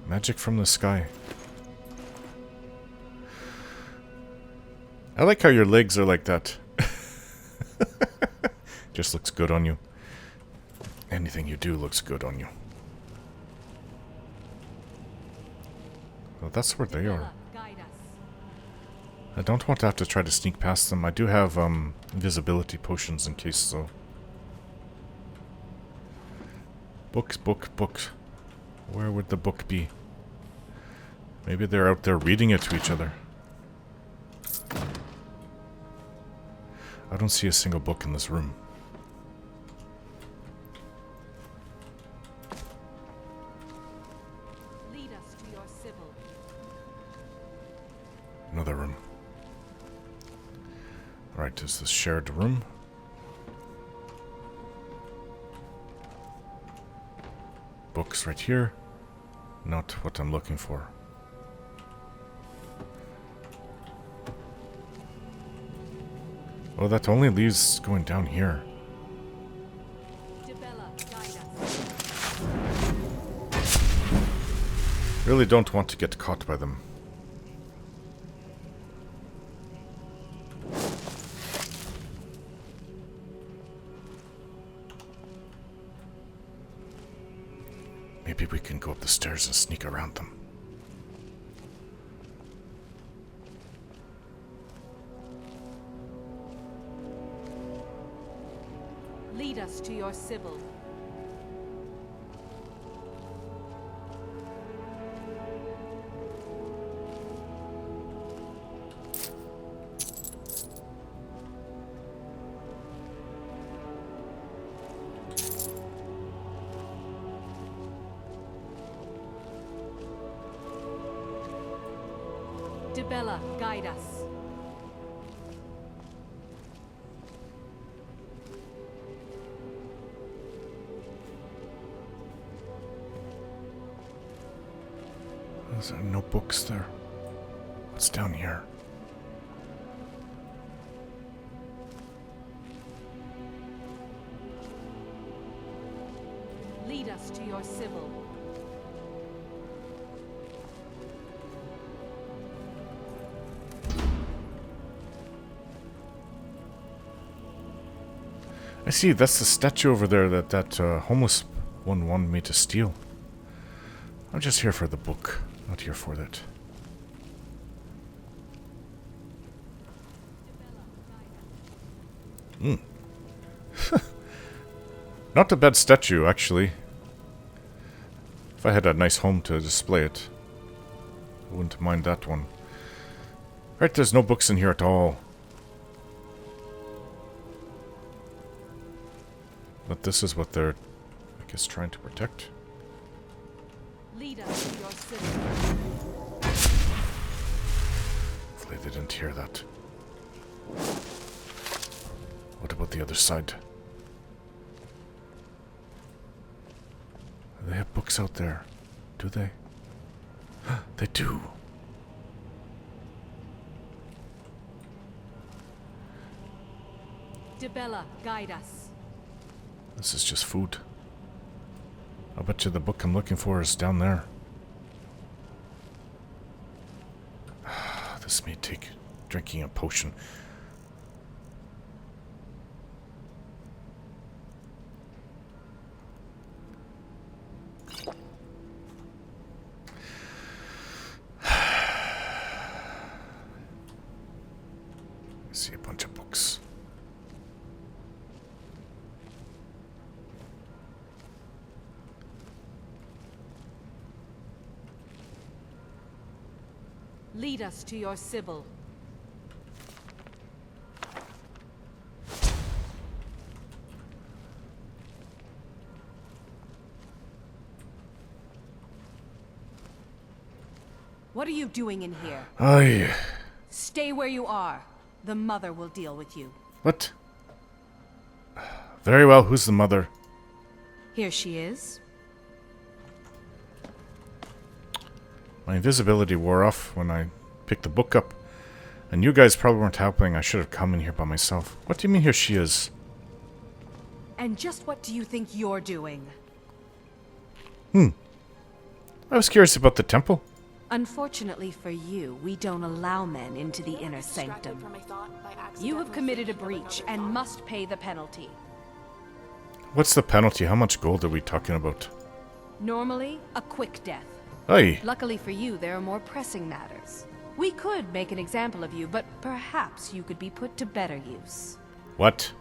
Magic from the sky. I like how your legs are like that. Just looks good on you. Anything you do looks good on you. Well, that's where they are. I don't want to have to try to sneak past them. I do have invisibility potions in case though. Books, books. Where would the book be? Maybe they're out there reading it to each other. I don't see a single book in this room. Lead us to your Sybil. Another room. Alright, is this shared room? Books right here. Not what I'm looking for. Oh, that only leaves going down here. Really don't want to get caught by them. Maybe we can go up the stairs and sneak around them. Lead us to your Sybil. Dibella, guide us. Is there no books there? What's down here? Lead us to your Sybil. I see, that's the statue over there that homeless one wanted me to steal. I'm just here for the book, not here for that. Not a bad statue, actually. If I had a nice home to display it, I wouldn't mind that one. Right, there's no books in here at all. But this is what they're, I guess, trying to protect. Lead us to your city. Hopefully they didn't hear that. What about the other side? They have books out there, do they? They do. Dibella, guide us. This is just food. I bet you the book I'm looking for is down there. This may take drinking a potion. I see a bunch of books. Lead us to your Sybil. What are you doing in here? Aye. Stay where you are. The mother will deal with you. What? Very well, who's the mother? Here she is. My invisibility wore off when I picked the book up. And you guys probably weren't helping. I should have come in here by myself. What do you mean here she is? And just what do you think you're doing? I was curious about the temple. Unfortunately for you, we don't allow men into the inner sanctum. You have committed a breach and must pay the penalty. What's the penalty? How much gold are we talking about? Normally, a quick death. Aye. Luckily for you, there are more pressing matters. We could make an example of you, but perhaps you could be put to better use. What?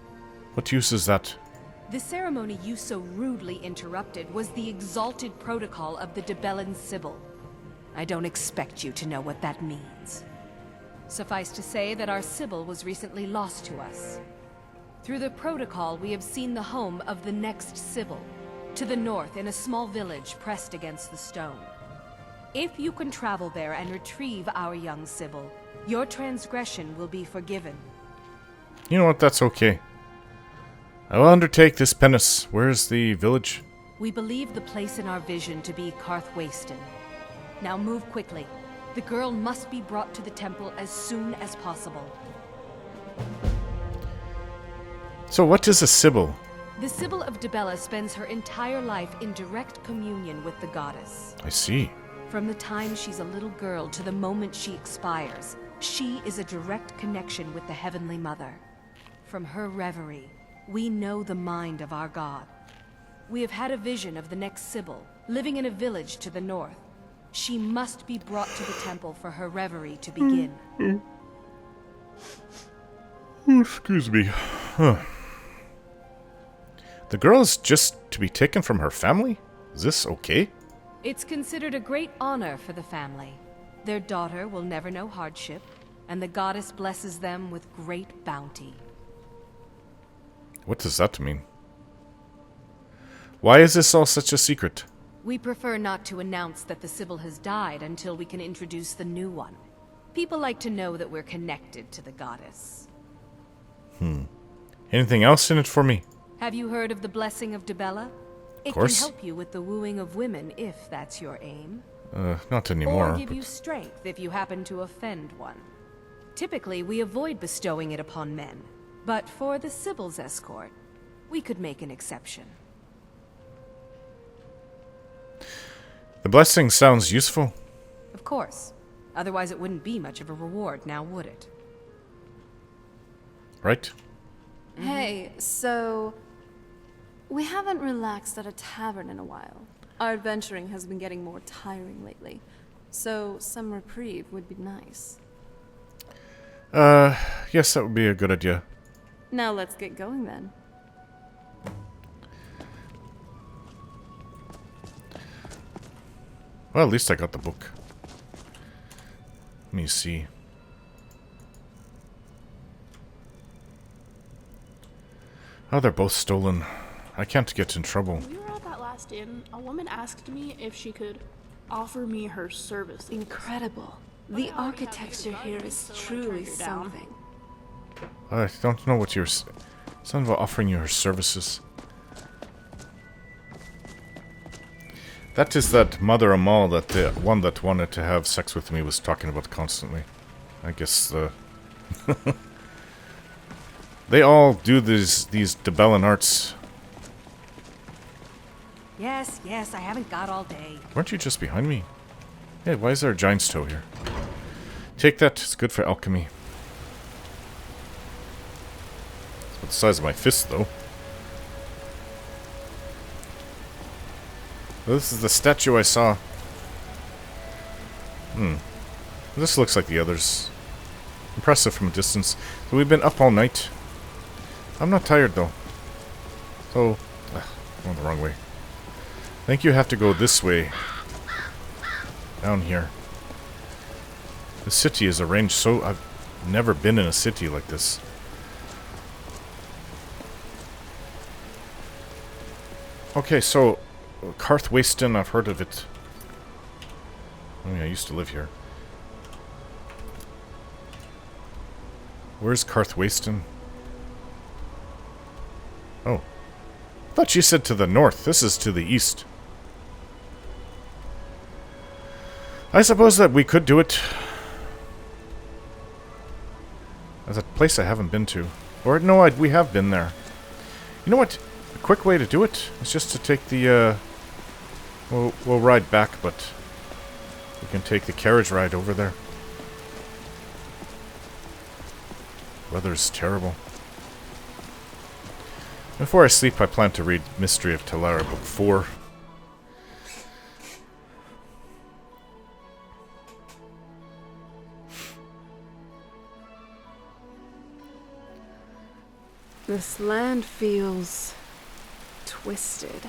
What use is that? The ceremony you so rudely interrupted was the exalted protocol of the Dibellan Sybil. I don't expect you to know what that means. Suffice to say that our Sybil was recently lost to us. Through the protocol, we have seen the home of the next Sybil, to the north in a small village pressed against the stone. If you can travel there and retrieve our young Sybil, your transgression will be forgiven. You know what? That's okay. I will undertake this penance. Where's the village? We believe the place in our vision to be Karthwasten. Now move quickly. The girl must be brought to the temple as soon as possible. So what is a Sybil? The Sybil of Dibella spends her entire life in direct communion with the goddess. I see. From the time she's a little girl to the moment she expires, she is a direct connection with the Heavenly Mother. From her reverie, we know the mind of our God. We have had a vision of the next Sybil, living in a village to the north. She must be brought to the temple for her reverie to begin. Excuse me. Huh. The girl is just to be taken from her family? Is this okay? It's considered a great honor for the family. Their daughter will never know hardship, and the goddess blesses them with great bounty. What does that mean? Why is this all such a secret? We prefer not to announce that the Sybil has died until we can introduce the new one. People like to know that we're connected to the goddess. Anything else in it for me? Have you heard of the Blessing of Dibella? It can help you with the wooing of women, if that's your aim. Not anymore. Or give you strength if you happen to offend one. Typically, we avoid bestowing it upon men. But for the Sybil's escort, we could make an exception. The blessing sounds useful. Of course. Otherwise it wouldn't be much of a reward, now would it? Right? Hey, so... we haven't relaxed at a tavern in a while. Our adventuring has been getting more tiring lately. So some reprieve would be nice. Yes, that would be a good idea. Now let's get going then. Well, at least I got the book. Let me see. Oh, they're both stolen. I can't get in trouble. When we were at that last inn, a woman asked me if she could offer me her service. Incredible. The architecture here is truly something. I don't know what you're... Something about offering you her services. That is that Mother Amal that the one that wanted to have sex with me was talking about constantly. I guess they all do these Dibellan arts. Yes, I haven't got all day. Weren't you just behind me? Hey, why is there a giant's toe here? Take that, it's good for alchemy. It's about the size of my fist, though. This is the statue I saw. This looks like the others. Impressive from a distance. So we've been up all night. I'm not tired, though. So, going the wrong way. I think you have to go this way. Down here. The city is arranged so... I've never been in a city like this. Okay, so... Karth Waston, I've heard of it. Oh yeah, I used to live here. Where's Karth Waston? Oh. I thought you said to the north. This is to the east. I suppose that we could do it. There's a place I haven't been to. Or, no, we have been there. You know what? A quick way to do it is just to take the, We'll ride back, but we can take the carriage ride over there. Weather's terrible. Before I sleep, I plan to read Mystery of Telara, Book 4. This land feels... twisted.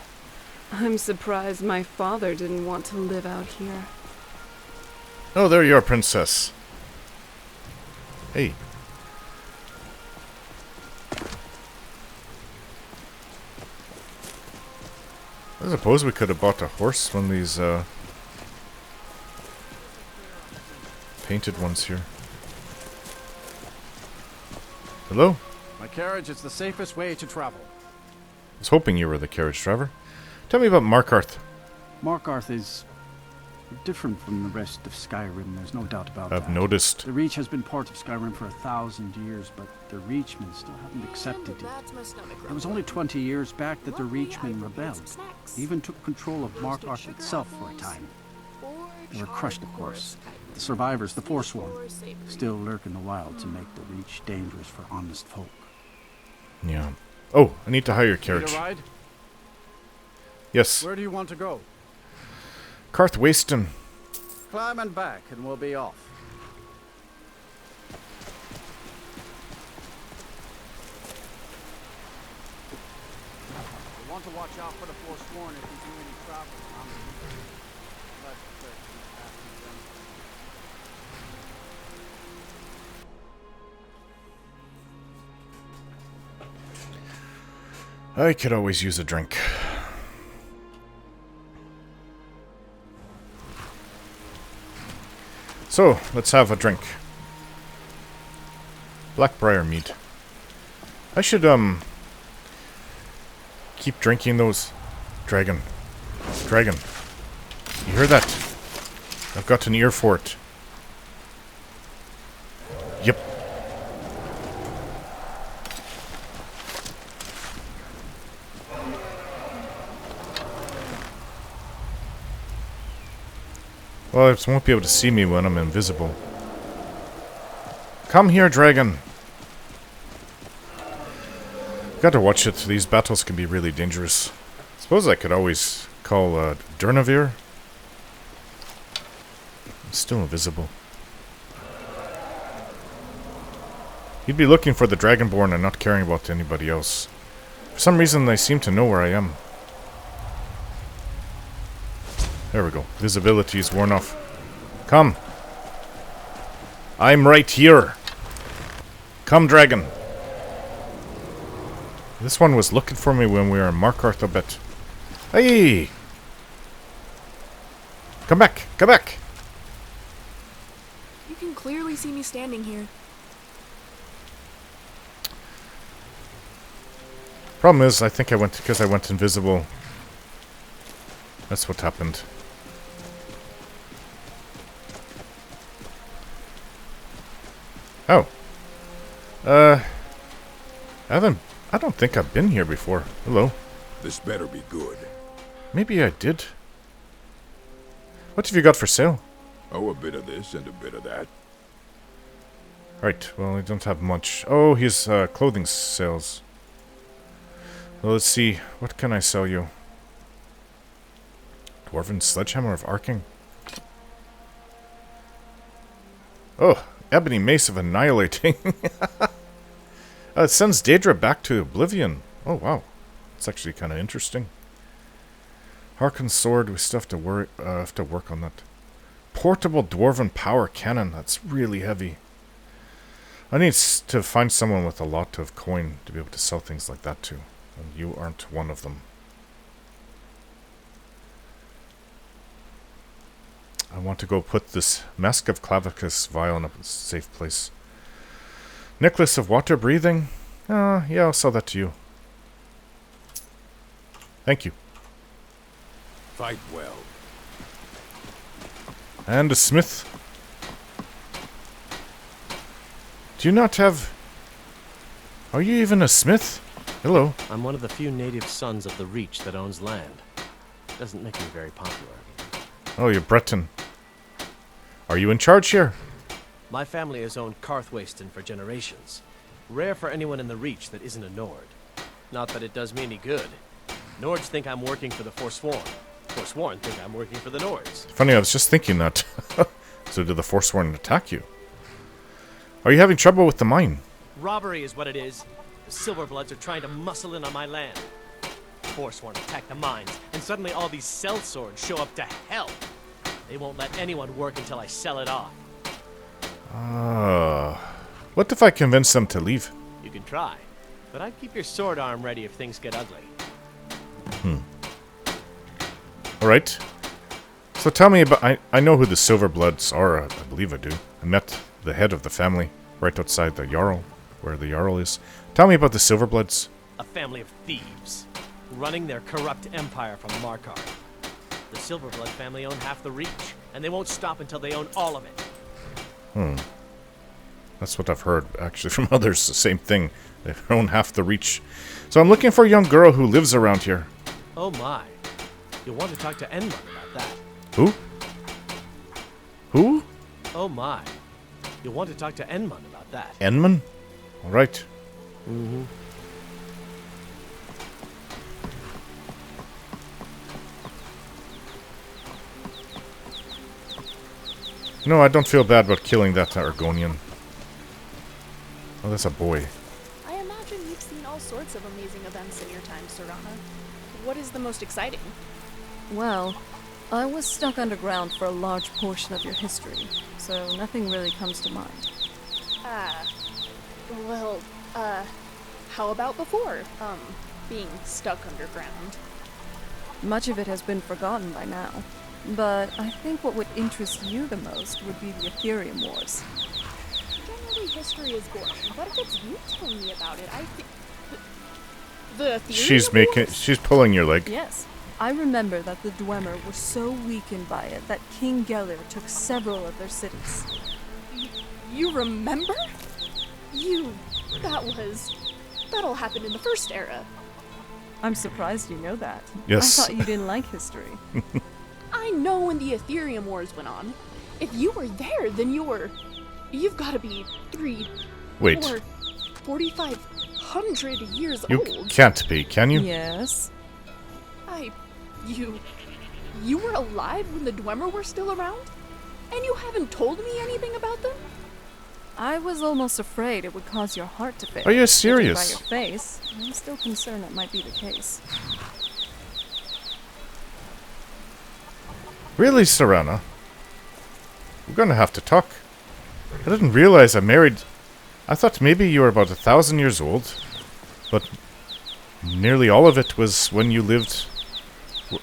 I'm surprised my father didn't want to live out here. Oh, there you are, princess. Hey. I suppose we could have bought a horse, one of these, painted ones here. Hello? My carriage is the safest way to travel. I was hoping you were the carriage driver. Tell me about Markarth. Markarth is different from the rest of Skyrim, there's no doubt about that. I've noticed. The Reach has been part of Skyrim for 1,000 years, but the Reachmen still haven't accepted it. It was only 20 years back that the Reachmen rebelled, even took control of Markarth itself for a time. They were crushed, of course. The survivors, the Forsworn, still lurk in the wild to make the Reach dangerous for honest folk. Yeah. Oh, I need to hire your carriage. Need a ride? Yes. Where do you want to go? Karth Waston. Climb and back, and we'll be off. You want to watch out for the Forsworn if you do any travel. I could always use a drink. So, let's have a drink. Blackbriar mead. I should, keep drinking those. Dragon. Dragon. You hear that? I've got an ear for it. Yep. Well, it won't be able to see me when I'm invisible. Come here, dragon. Gotta watch it. These battles can be really dangerous. Suppose I could always call Durnavir. I'm still invisible. He'd be looking for the Dragonborn and not caring about anybody else. For some reason, they seem to know where I am. There we go. Visibility is worn off. Come. I'm right here. Come, dragon. This one was looking for me when we were in Markarth a bit. Hey! Come back! Come back! You can clearly see me standing here. Problem is, I think I went because I went invisible. That's what happened. Oh. I don't think I've been here before. Hello. This better be good. Maybe I did. What have you got for sale? Oh, a bit of this and a bit of that. Right, well, I don't have much. Oh, his clothing sales. Well, let's see. What can I sell you? Dwarven Sledgehammer of Arcing. Oh, Ebony Mace of Annihilating. It sends Daedra back to Oblivion. Oh, wow. It's actually kind of interesting. Harkon's Sword, we still have to work on that. Portable Dwarven Power Cannon. That's really heavy. I need to find someone with a lot of coin to be able to sell things like that to. And you aren't one of them. I want to go put this Mask of Clavicus vial in a safe place. Necklace of Water Breathing? Yeah, I'll sell that to you. Thank you. Fight well. And a smith. Do you not have... Are you even a smith? Hello. I'm one of the few native sons of the Reach that owns land. Doesn't make me very popular. Oh, you're Breton. Are you in charge here? My family has owned Karthwasten for generations. Rare for anyone in the Reach that isn't a Nord. Not that it does me any good. Nords think I'm working for the Forsworn. Forsworn think I'm working for the Nords. Funny, I was just thinking that. So did the Forsworn attack you? Are you having trouble with the mine? Robbery is what it is. The Silverbloods are trying to muscle in on my land. Forsworn attack the mines, and suddenly all these sellswords show up to hell. They won't let anyone work until I sell it off. What if I convince them to leave? You can try, but I'd keep your sword arm ready if things get ugly. Alright. So tell me about... I know who the Silverbloods are, I believe I do. I met the head of the family right outside the Jarl, where the Jarl is. Tell me about the Silverbloods. A family of thieves, running their corrupt empire from Markarth. The Silverblood family own half the Reach, and they won't stop until they own all of it. That's what I've heard, actually, from others. The same thing. They own half the Reach. So I'm looking for a young girl who lives around here. Oh my. You'll want to talk to Enmund about that. Who? Who? Oh my. You'll want to talk to Enmund about that. Enmund? Alright. Mm-hmm. No, I don't feel bad about killing that Argonian. Oh, that's a boy. I imagine you've seen all sorts of amazing events in your time, Serana. What is the most exciting? Well, I was stuck underground for a large portion of your history, so nothing really comes to mind. Well, how about before, being stuck underground? Much of it has been forgotten by now. But I think what would interest you the most would be the Ethereum Wars. Generally, history is boring, but if it's you telling me about it, I think... The Ethereum She's pulling your leg. Yes. I remember that the Dwemer were so weakened by it that King Geller took several of their cities. You remember? That all happened in the First Era. I'm surprised you know that. Yes. I thought you didn't like history. I know when the Ethereum Wars went on. If you were there, then you've got to be 4,500 years old. You can't be, can you? Yes. You were alive when the Dwemer were still around? And you haven't told me anything about them? I was almost afraid it would cause your heart to fail. Are you serious? By your face, I'm still concerned that might be the case. Really, Serana? We're gonna have to talk. I didn't realize I married... I thought maybe you were about 1,000 years old. But nearly all of it was when you lived...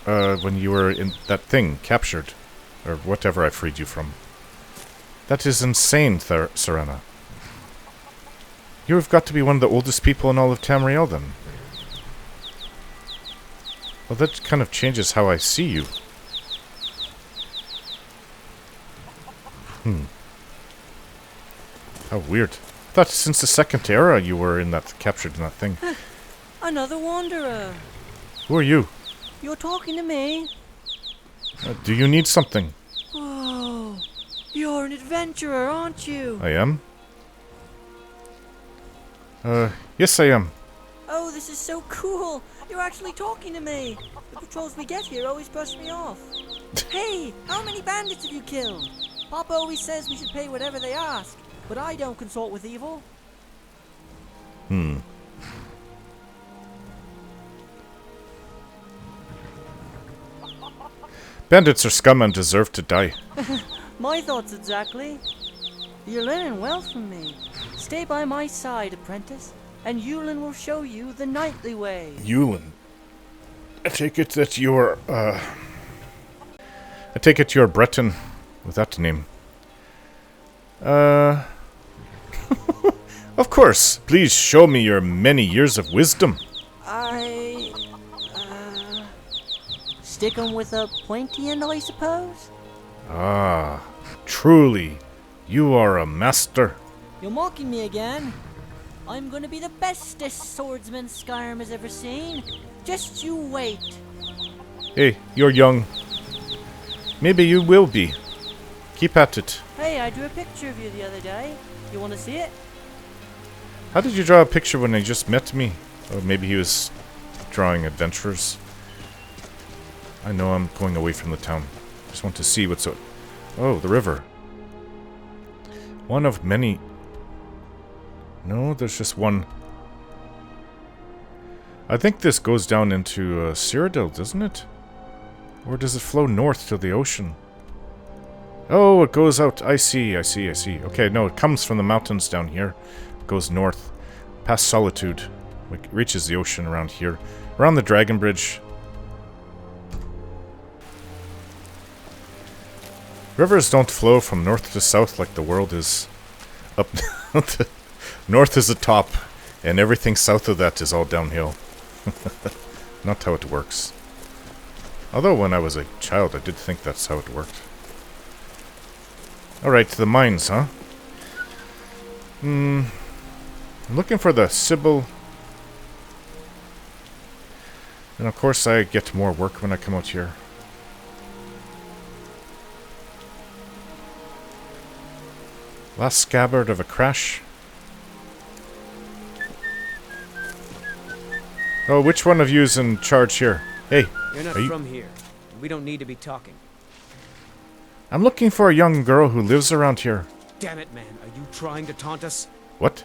when you were in that thing, captured. Or whatever I freed you from. That is insane, Serana. You've got to be one of the oldest people in all of Tamriel, then. Well, that kind of changes how I see you. How weird. I thought since the Second Era you were captured in that thing. Another wanderer. Who are you? You're talking to me. Do you need something? Oh, you're an adventurer, aren't you? I am? Yes I am. Oh, this is so cool. You're actually talking to me. The patrols we get here always brush me off. Hey, how many bandits have you killed? Papa always says we should pay whatever they ask, but I don't consort with evil. Bandits are scum and deserve to die. My thoughts exactly. You're learning well from me. Stay by my side, apprentice, and Yulin will show you the knightly way. Yulin? I take it that you're, I take it you're Breton with that name. Of course. Please show me your many years of wisdom. Stick 'em with a pointy end, I suppose? Ah, truly, you are a master. You're mocking me again. I'm gonna be the bestest swordsman Skyrim has ever seen. Just you wait. Hey, you're young. Maybe you will be. Keep at it. Hey, I drew a picture of you the other day. You wanna see it? How did you draw a picture when you just met me? Or maybe he was drawing adventurers. I know I'm going away from the town. Just want to see what's... Oh, the river. One of many... No, there's just one. I think this goes down into Cyrodiil, doesn't it? Or does it flow north to the ocean? Oh, it goes out. I see. Okay, no, it comes from the mountains down here. It goes north. Past Solitude. It reaches the ocean around here. Around the Dragon Bridge. Rivers don't flow from north to south like the world is. Up north is the top, and everything south of that is all downhill. Not how it works. Although when I was a child I did think that's how it worked. Alright, the mines, huh? I'm looking for the Sybil. And of course I get more work when I come out here. Last scabbard of a crash. Oh, which one of you's in charge here? Hey, you're not from here. We don't need to be talking. I'm looking for a young girl who lives around here. Damn it, man. Are you trying to taunt us? What?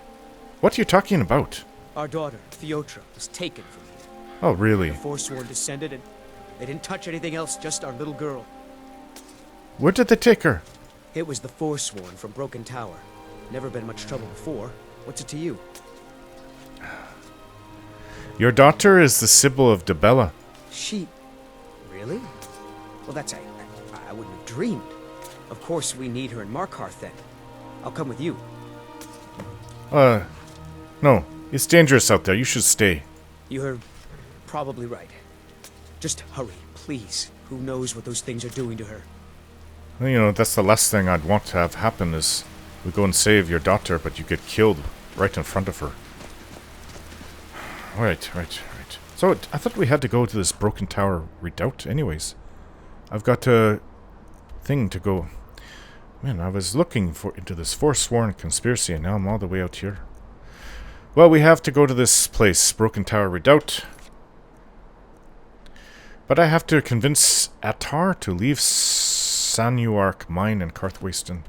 What are you talking about? Our daughter, Theotra, was taken from here. Oh, really? The Forsworn descended and they didn't touch anything else, just our little girl. Where did they take her? It was the Forsworn from Broken Tower. Never been much trouble before. What's it to you? Your daughter is the Sybil of Dibella. She... Really? Well, that's I wouldn't have dreamed. Of course we need her in Markarth then. I'll come with you. No. It's dangerous out there. You should stay. You're probably right. Just hurry, please. Who knows what those things are doing to her? Well, you know, that's the last thing I'd want to have happen is we go and save your daughter, but you get killed right in front of her. Right. So, I thought we had to go to this Broken Tower redoubt anyways. I've got a thing to go... Man, I was looking into this Forsworn conspiracy, and now I'm all the way out here. Well, we have to go to this place, Broken Tower Redoubt. But I have to convince Attar to leave Sanuark Mine in Karthwasten.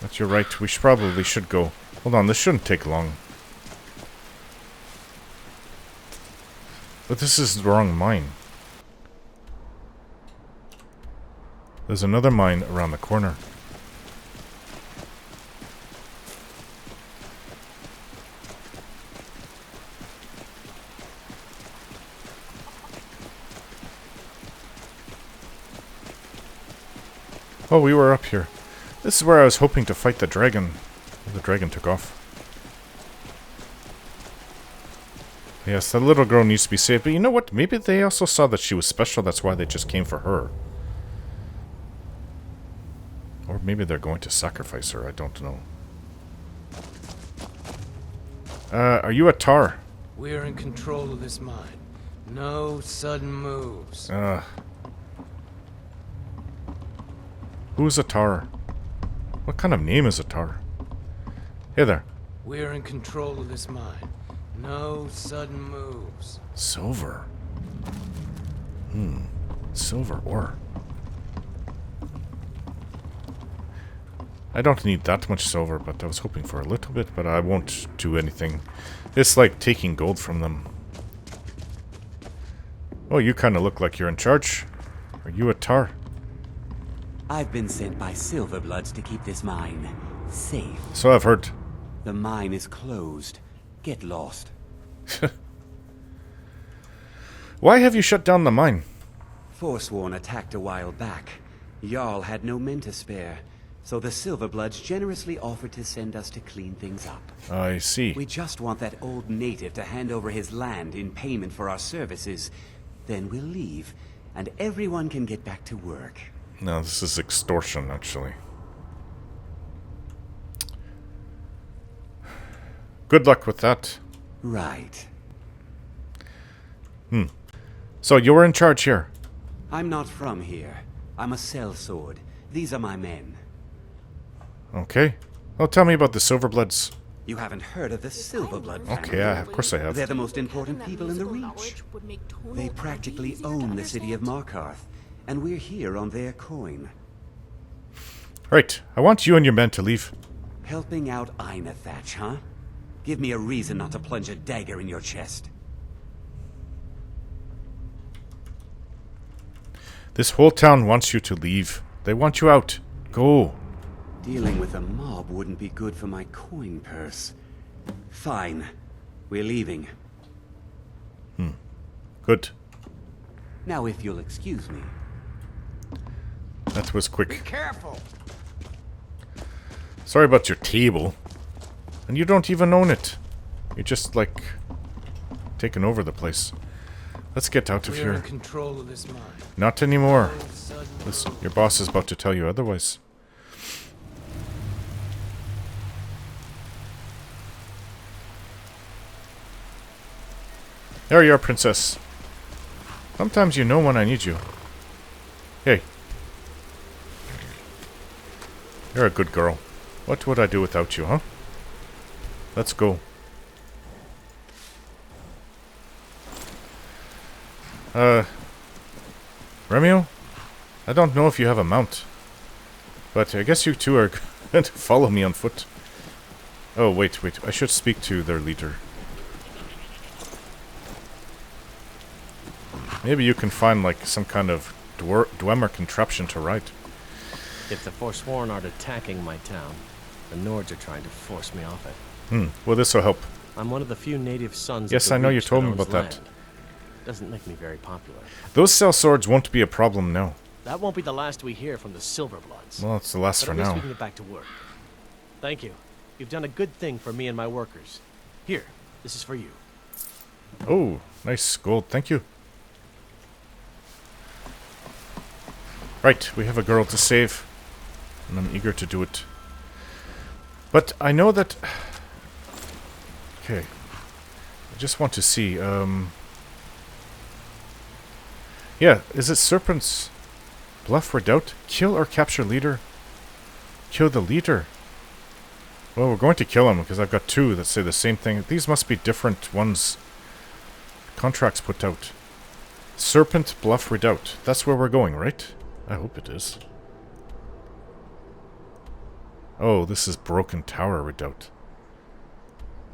But you're right, we probably should go. Hold on, this shouldn't take long. But this is the wrong mine. There's another mine around the corner. Oh, we were up here. This is where I was hoping to fight the dragon. The dragon took off. Yes, that little girl needs to be saved. But you know what? Maybe they also saw that she was special. That's why they just came for her. Or maybe they're going to sacrifice her. I don't know. Are you Attar? We're in control of this mine. No sudden moves. Who's Attar? What kind of name is Attar? Hey there. We're in control of this mine. No sudden moves. Silver. Silver ore. I don't need that much silver, but I was hoping for a little bit, but I won't do anything. It's like taking gold from them. Oh, you kind of look like you're in charge. Are you Attar? I've been sent by Silverbloods to keep this mine safe. So I've heard. The mine is closed. Get lost. Why have you shut down the mine? Forsworn attacked a while back. Jarl had no men to spare, so the Silverbloods generously offered to send us to clean things up. I see. We just want that old native to hand over his land in payment for our services. Then we'll leave, and everyone can get back to work. No, this is extortion, actually. Good luck with that. Right. So you're in charge here? I'm not from here. I'm a sellsword. These are my men. Okay. Oh, tell me about the Silverbloods. You haven't heard of the Silverblood family? Okay, of course I have. They're the most important people in the Reach. They practically own the city of Markarth, and we're here on their coin. Right. I want you and your men to leave. Helping out Einethach, huh? Give me a reason not to plunge a dagger in your chest. This whole town wants you to leave. They want you out. Go. Dealing with a mob wouldn't be good for my coin purse. Fine. We're leaving. Good. Now if you'll excuse me. That was quick. Be careful! Sorry about your table. And you don't even own it. You're just, like, taking over the place. Let's get out of We're here. in control of this mine. Not anymore. Listen, your boss is about to tell you otherwise. There you are, princess. Sometimes you know when I need you. Hey. You're a good girl. What would I do without you, huh? Let's go. Remio? I don't know if you have a mount. But I guess you two are going to follow me on foot. Oh, wait. I should speak to their leader. Maybe you can find, like, some kind of Dwemer contraption to ride. If the Forsworn aren't attacking my town, the Nords are trying to force me off it. Well, this will help. I'm one of the few native sons Yes, of the I know you Reach told that me owns about that. land. Doesn't make me very popular. Those cell swords won't be a problem now. That won't be the last we hear from the Silverbloods. Well, it's the last but for at least now. we can get back to work. Thank you. You've done a good thing for me and my workers. Here, this is for you. Oh, nice gold. Thank you. Right, we have a girl to save, and I'm eager to do it. But I know that... Okay. I just want to see, yeah, is it Serpent's Bluff Redoubt? Kill or capture leader? Kill the leader. Well, we're going to kill him, because I've got two that say the same thing. These must be different ones. Contracts put out. Serpent Bluff Redoubt. That's where we're going, right? I hope it is. Oh, this is Broken Tower Redoubt.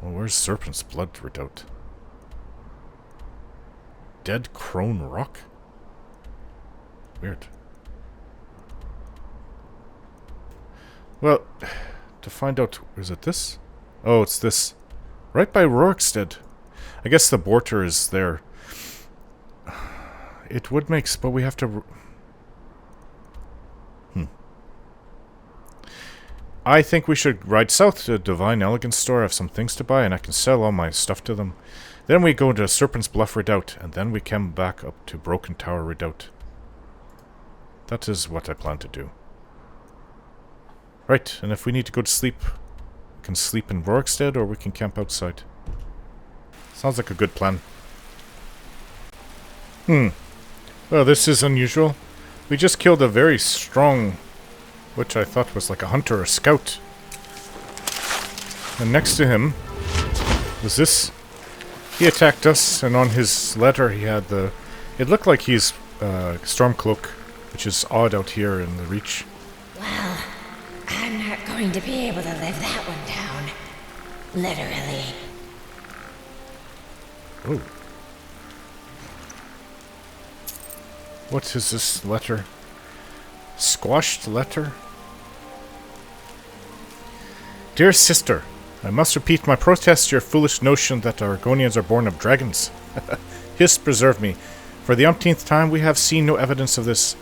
Well, where's Serpent's Blood Redoubt? Dead Crone Rock? Weird. Well, to find out... Is it this? Oh, it's this. Right by Rorikstead. I guess the border is there. It would make... But we have to... I think we should ride south to Divine Elegance store. I have some things to buy, and I can sell all my stuff to them. Then we go to Serpent's Bluff Redoubt, and then we come back up to Broken Tower Redoubt. That is what I plan to do. Right, and if we need to go to sleep, we can sleep in Rorikstead, or we can camp outside. Sounds like a good plan. Well, this is unusual. We just killed a very strong... which I thought was like a hunter or scout. And next to him was this. He attacked us, and on his letter he had the... It looked like he's Stormcloak, which is odd out here in the Reach. Well, I'm not going to be able to live that one down. Literally. Oh. What is this letter? Squashed letter? Dear sister, I must repeat my protest to your foolish notion that Argonians are born of dragons. His preserve me. For the umpteenth time we have seen no evidence of this.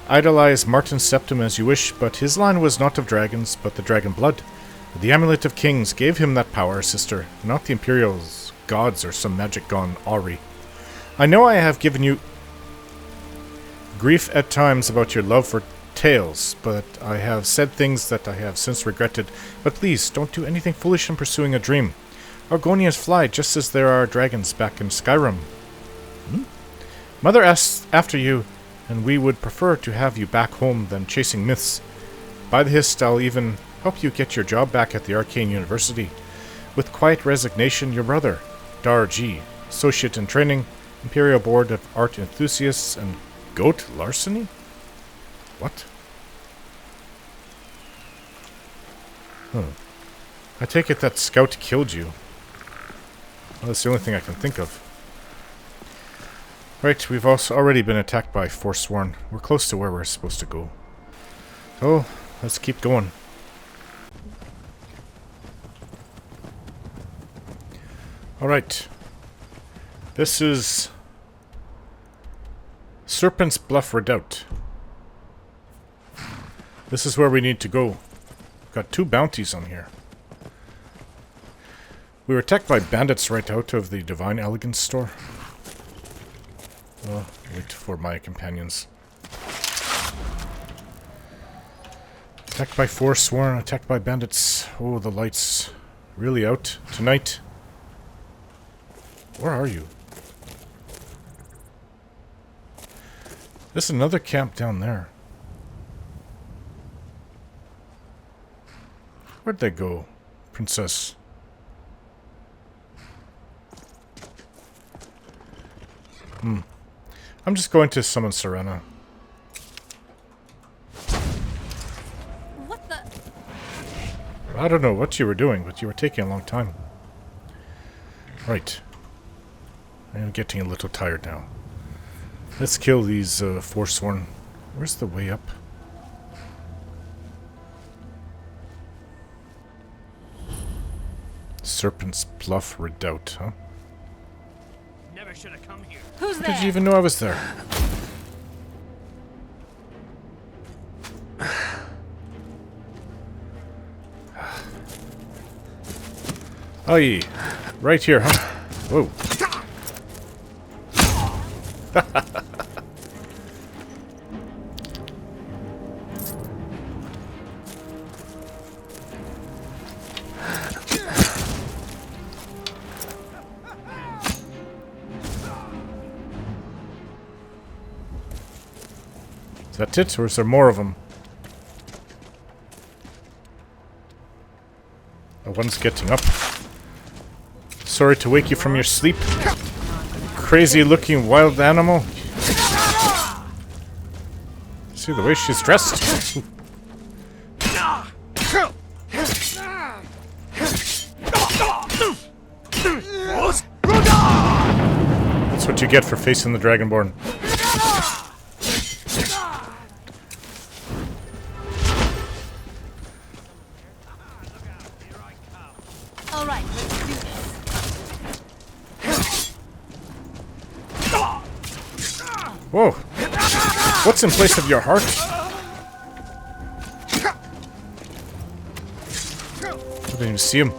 Idolize Martin Septim as you wish, but his line was not of dragons, but the dragon blood. The amulet of kings gave him that power, sister, not the Imperial's gods or some magic gone awry. I know I have given you grief at times about your love for tales, but I have said things that I have since regretted. But please, don't do anything foolish in pursuing a dream. Argonians fly just as there are dragons back in Skyrim. Mother asks after you, and we would prefer to have you back home than chasing myths. By the hist, I'll even help you get your job back at the Arcane University. With quiet resignation, your brother, Dar G, Associate in Training, Imperial Board of Art Enthusiasts, and Goat Larceny? What? I take it that Scout killed you. Well, that's the only thing I can think of. Right, we've also already been attacked by Forsworn. We're close to where we're supposed to go. So, let's keep going. Alright. This is Serpent's Bluff Redoubt. This is where we need to go. Got 2 bounties on here. We were attacked by bandits right out of the Divine Elegance store. Well, wait for my companions. Attacked by Forsworn, attacked by bandits. Oh, the light's really out tonight. Where are you? There's another camp down there. Where'd they go, Princess? I'm just going to summon Serena. What the? I don't know what you were doing, but you were taking a long time. Right. I'm getting a little tired now. Let's kill these Forsworn. Where's the way up? Serpent's Bluff Redoubt, huh? Never should have come here. Who's How there? did you even know I was there? Aye, right here, huh? Whoa. Is that it, or is there more of them? Oh, one's getting up. Sorry to wake you from your sleep. Crazy looking wild animal. See the way she's dressed? That's what you get for facing the Dragonborn. Alright, let's do this. Whoa. What's in place of your heart? I didn't even see him.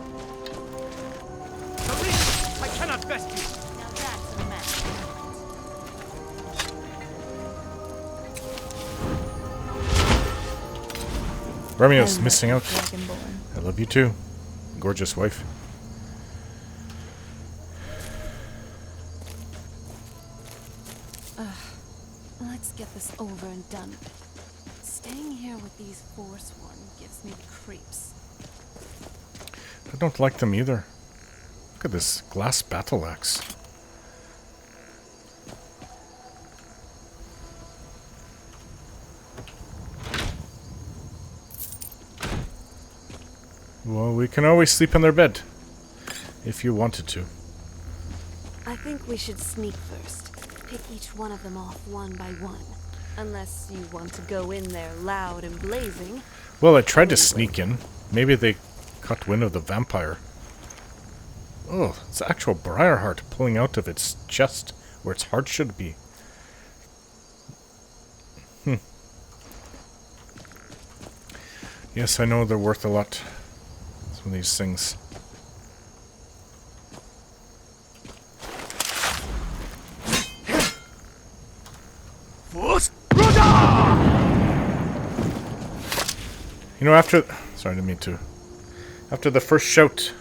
I cannot best you. Romeo,'s missing out. I love you too. Gorgeous wife. Let's get this over and done with. Staying here with these Forsworn gives me the creeps. I don't like them either. Look at this glass battle axe. Well, we can always sleep in their bed. If you wanted to. I think we should sneak first. Pick each one of them off one by one. Unless you want to go in there loud and blazing. Well, I tried to sneak in. Maybe they caught wind of the vampire. Oh, it's actual Briarheart pulling out of its chest where its heart should be. Yes, I know they're worth a lot. Some of these things. You know, after... Sorry, I didn't mean to. After the first shout,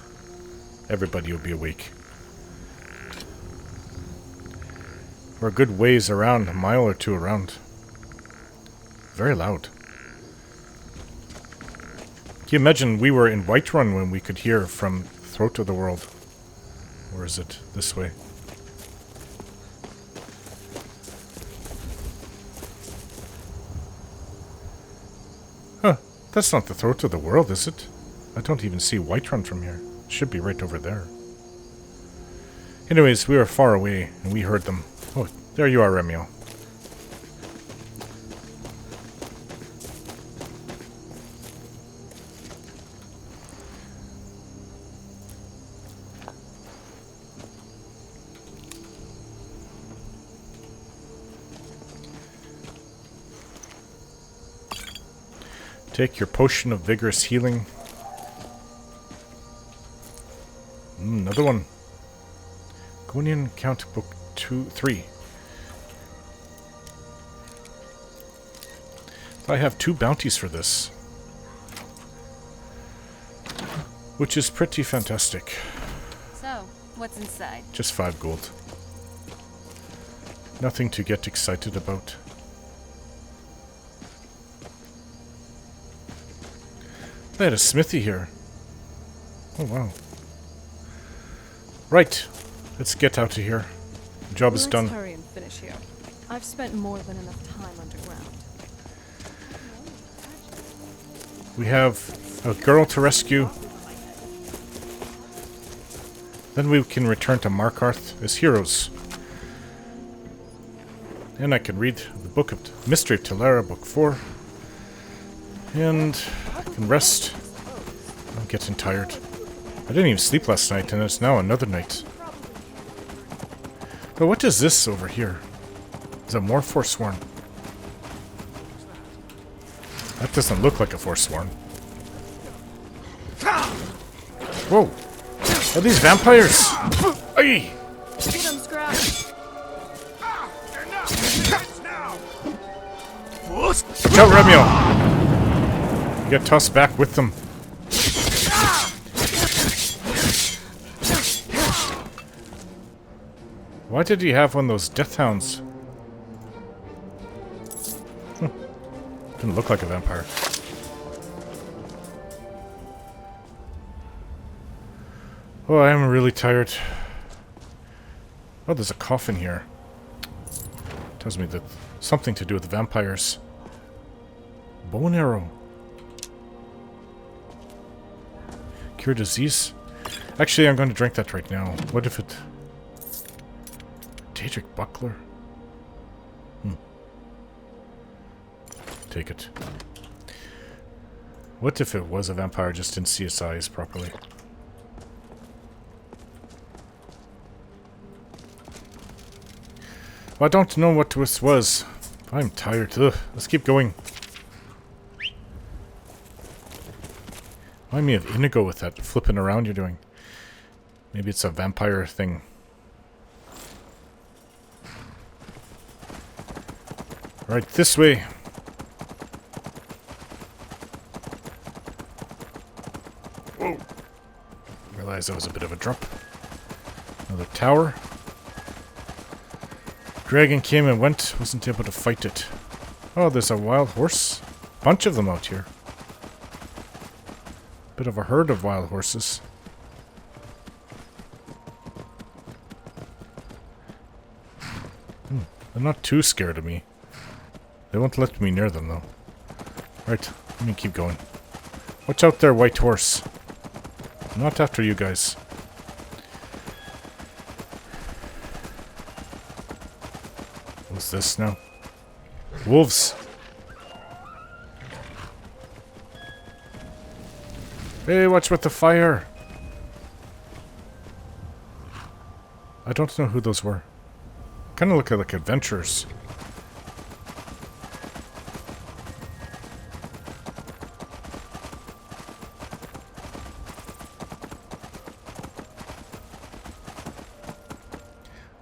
everybody will be awake. We're a good ways around, a mile or two around. Very loud. Can you imagine we were in Whiterun when we could hear from Throat of the World? Or is it this way? Huh. That's not the Throat of the World, is it? I don't even see Whiterun from here. It should be right over there. Anyways, we were far away, and we heard them. Oh, there you are, Remiel. Take your potion of vigorous healing. Another one. Gonian Count Book 3. I have 2 bounties for this. Which is pretty fantastic. So, what's inside? Just 5 gold. Nothing to get excited about. They had a smithy here. Oh, wow. Right. Let's get out of here. The job is done. Let's hurry and finish here. I've spent more than enough time underground. We have a girl to rescue. Then we can return to Markarth as heroes. And I can read the Book of Mystery of Telara, Book 4. And I can rest. I'm getting tired. I didn't even sleep last night, and it's now another night. But what is this over here? Is it more Forsworn? That doesn't look like a Forsworn. Whoa! Are these vampires? Aye! Get him, Scrap. Watch out, Romeo! You get tossed back with them. Why did he have one of those death hounds? Didn't look like a vampire. Oh, I am really tired. Oh, there's a coffin here. Tells me that something to do with the vampires. Bow and arrow. Cure disease? Actually, I'm going to drink that right now. What if it... Daedric buckler? Take it. What if it was a vampire, just didn't see its eyes properly? Well, I don't know what this was. I'm tired. Ugh. Let's keep going. Remind me of Inigo with that flipping around you're doing. Maybe it's a vampire thing. Right, this way. Whoa. Realized that was a bit of a drop. Another tower. Dragon came and went, wasn't able to fight it. Oh, there's a wild horse. Bunch of them out here. Bit of a herd of wild horses. They're not too scared of me. They won't let me near them, though. Right, let me keep going. Watch out there, white horse. I'm not after you guys. What's this now? Wolves! Hey, watch with the fire! I don't know who those were. Kind of look like adventurers.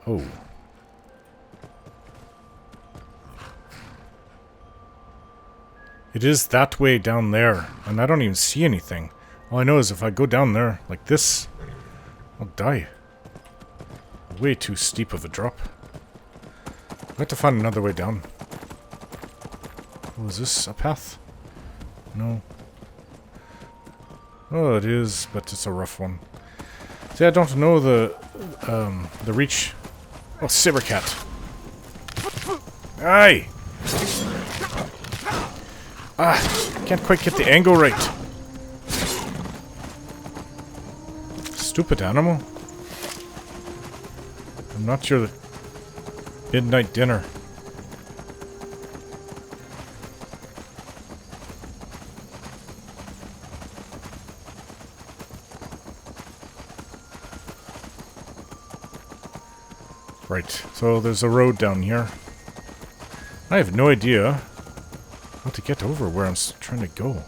Oh. It is that way down there, and I don't even see anything. All I know is if I go down there like this, I'll die. Way too steep of a drop. I have to find another way down. Oh, is this a path? No. Oh, it is, but it's a rough one. See, I don't know the reach. Oh, Cybercat. Aye! Ah, can't quite get the angle right. Stupid animal. I'm not sure that midnight dinner. Right, so there's a road down here. I have no idea how to get over where I'm trying to go.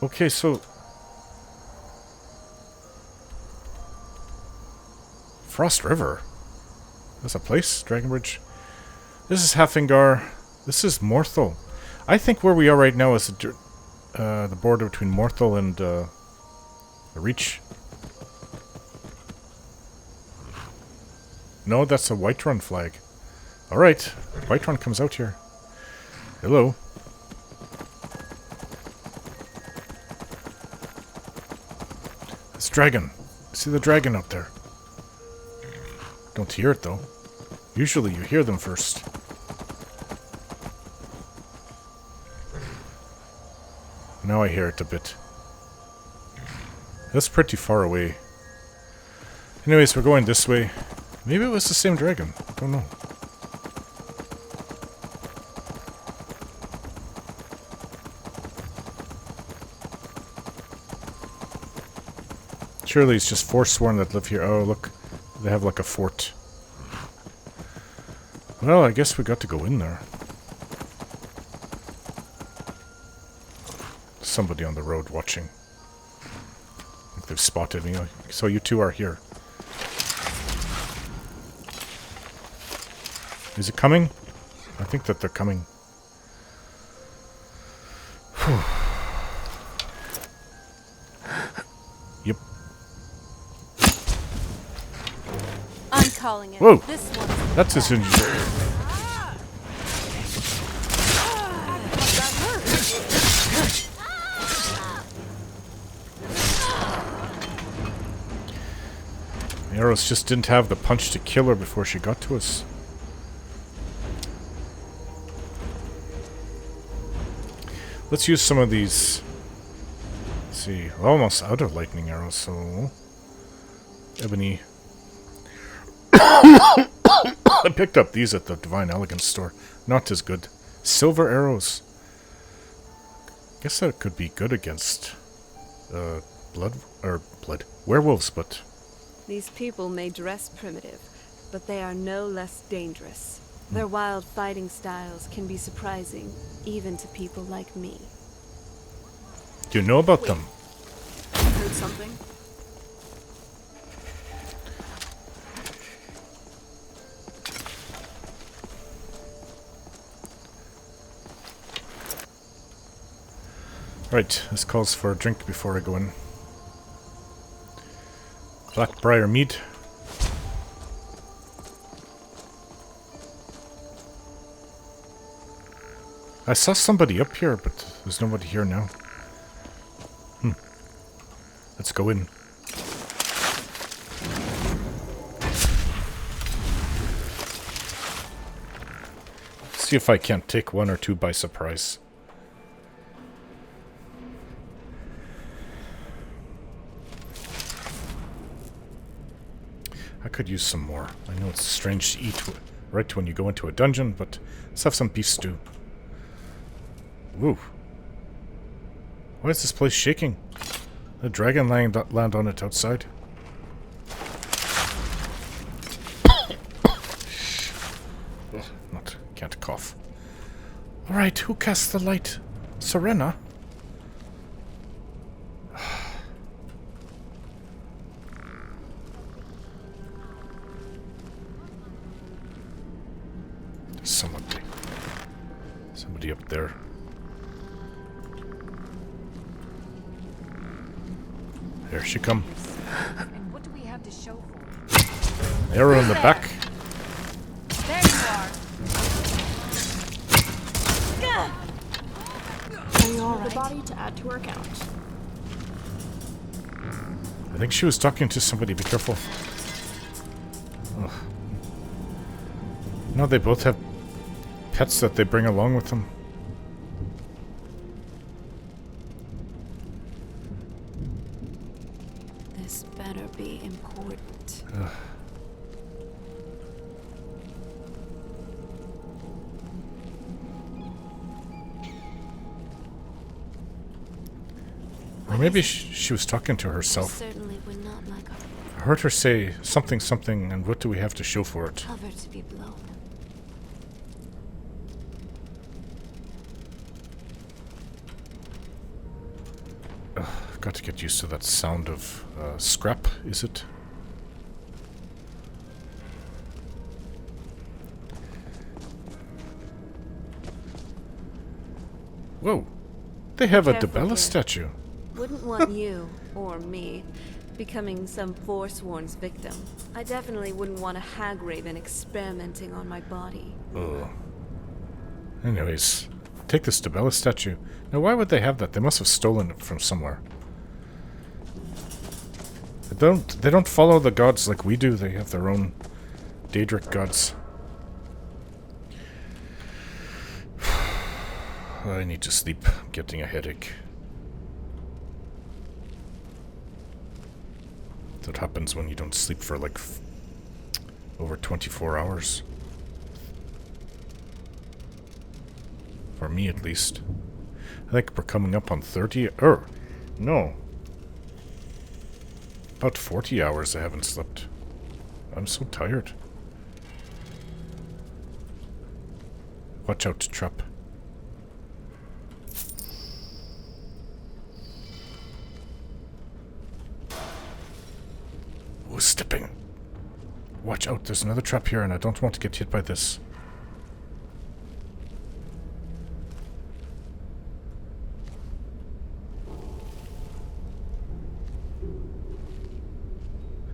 Okay, so... Frost River? That's a place? Dragonbridge? This is Hafengar. This is Morthal. I think where we are right now is the border between Morthal and the Reach. No, that's a Whiterun flag. Alright, Whiterun comes out here. Hello. It's dragon. See the dragon out there. Don't hear it though. Usually you hear them first. Now I hear it a bit. That's pretty far away. Anyways, we're going this way. Maybe it was the same dragon. Don't know. Surely it's just Forsworn that live here. Oh, look. They have like a fort. Well, I guess we got to go in there. somebody on the road watching. I think they've spotted me. So you two are here. Is it coming? I think that they're coming. Whew. Yep. I'm calling it. Whoa! This one's That's as soon as you... The arrows just didn't have the punch to kill her before she got to us. Let's use some of these. Let's see, we're almost out of lightning arrows, so... Ebony. I picked up these at the Divine Elegance store. Not as good. Silver arrows. Guess that could be good against werewolves, but These people may dress primitive, but they are no less dangerous. Their wild fighting styles can be surprising, even to people like me. do you know about them? Heard something? Right, this calls for a drink before I go in. Blackbriar mead. I saw somebody up here, but there's nobody here now. Let's go in. See if I can't take one or two by surprise. I could use some more. I know it's strange to eat right when you go into a dungeon, but let's have some beef stew. Woo. Why is this place shaking? The dragon land on it outside. Can't cough. Alright, who cast the light? Serena? Somebody up there. Here she come. And what do we have to show for? Arrow in the back. There you are. Are you all right? The body to add to our count. I think she was talking to somebody. Be careful. Ugh. No, they both have pets that they bring along with them. This better be important. Ugh. Or maybe she was talking to herself. Certainly would not like I heard her say something, and what do we have to show for it? cover to be blown. I've got to get used to that sound of scrap, is it? Whoa! They have Careful a Dibella here. statue. Wouldn't want you, or me, becoming some Forsworn's victim. I definitely wouldn't want a hag raven experimenting on my body. Ugh. Anyways, take this Dibella statue. Now, why would they have that? They must have stolen it from somewhere. They don't follow the gods like we do. They have their own Daedric gods. I need to sleep. I'm getting a headache. That happens when you don't sleep for like over 24 hours. For me, at least. I think we're coming up on 30... no. About 40 hours I haven't slept. I'm so tired. Watch out, trap. Who's stepping? Watch out, there's another trap here and I don't want to get hit by this.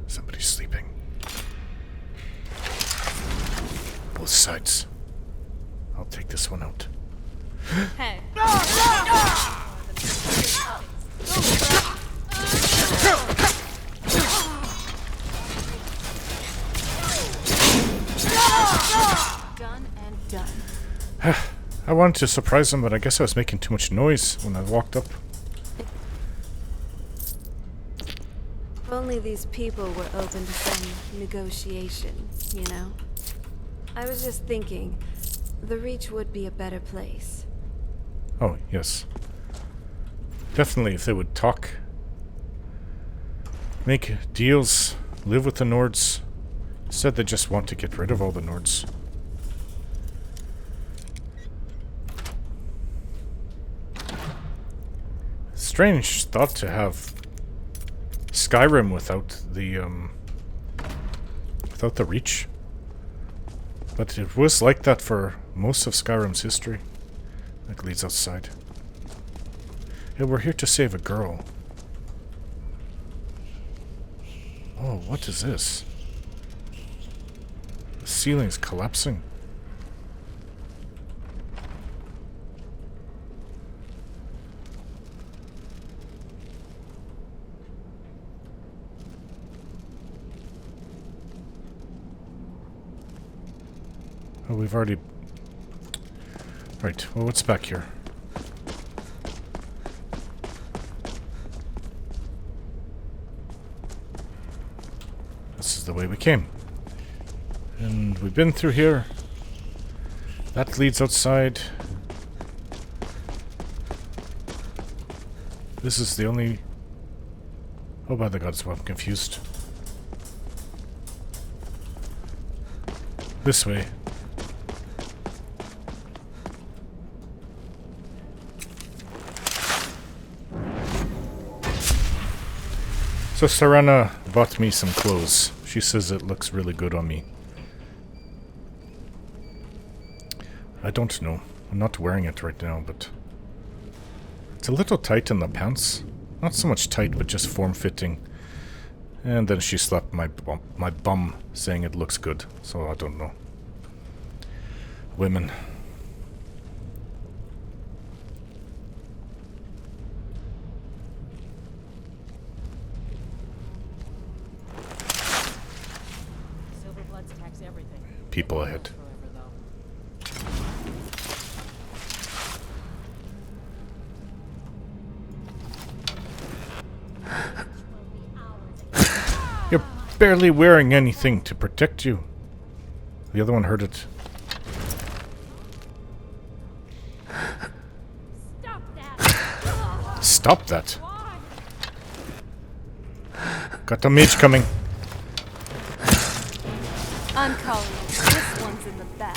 Somebody's sleeping. Both sides. I'll take this one out. Hey. Done and done. I wanted to surprise him, but I guess I was making too much noise when I walked up. If only these people were open to some negotiation, you know? I was just thinking, the Reach would be a better place. Oh, yes. Definitely, if they would talk. Make deals, live with the Nords. Instead, they just want to get rid of all the Nords. Strange thought to have Skyrim without the Reach. But it was like that for most of Skyrim's history. That leads outside. Yeah, we're here to save a girl. Oh, what is this? The ceiling's collapsing. Oh, we've already... Right, well, what's back here? This is the way we came. And we've been through here. That leads outside. This is the only... Oh, by the gods, well, I'm confused. This way. So Serena bought me some clothes. She says it looks really good on me. I don't know. I'm not wearing it right now, but... It's a little tight in the pants. Not so much tight, but just form-fitting. And then she slapped my bum, saying it looks good. So I don't know. Women. People ahead. You're barely wearing anything to protect you. The other one heard it. Stop that. Got a mage coming. I'm calling it. This one's in the back.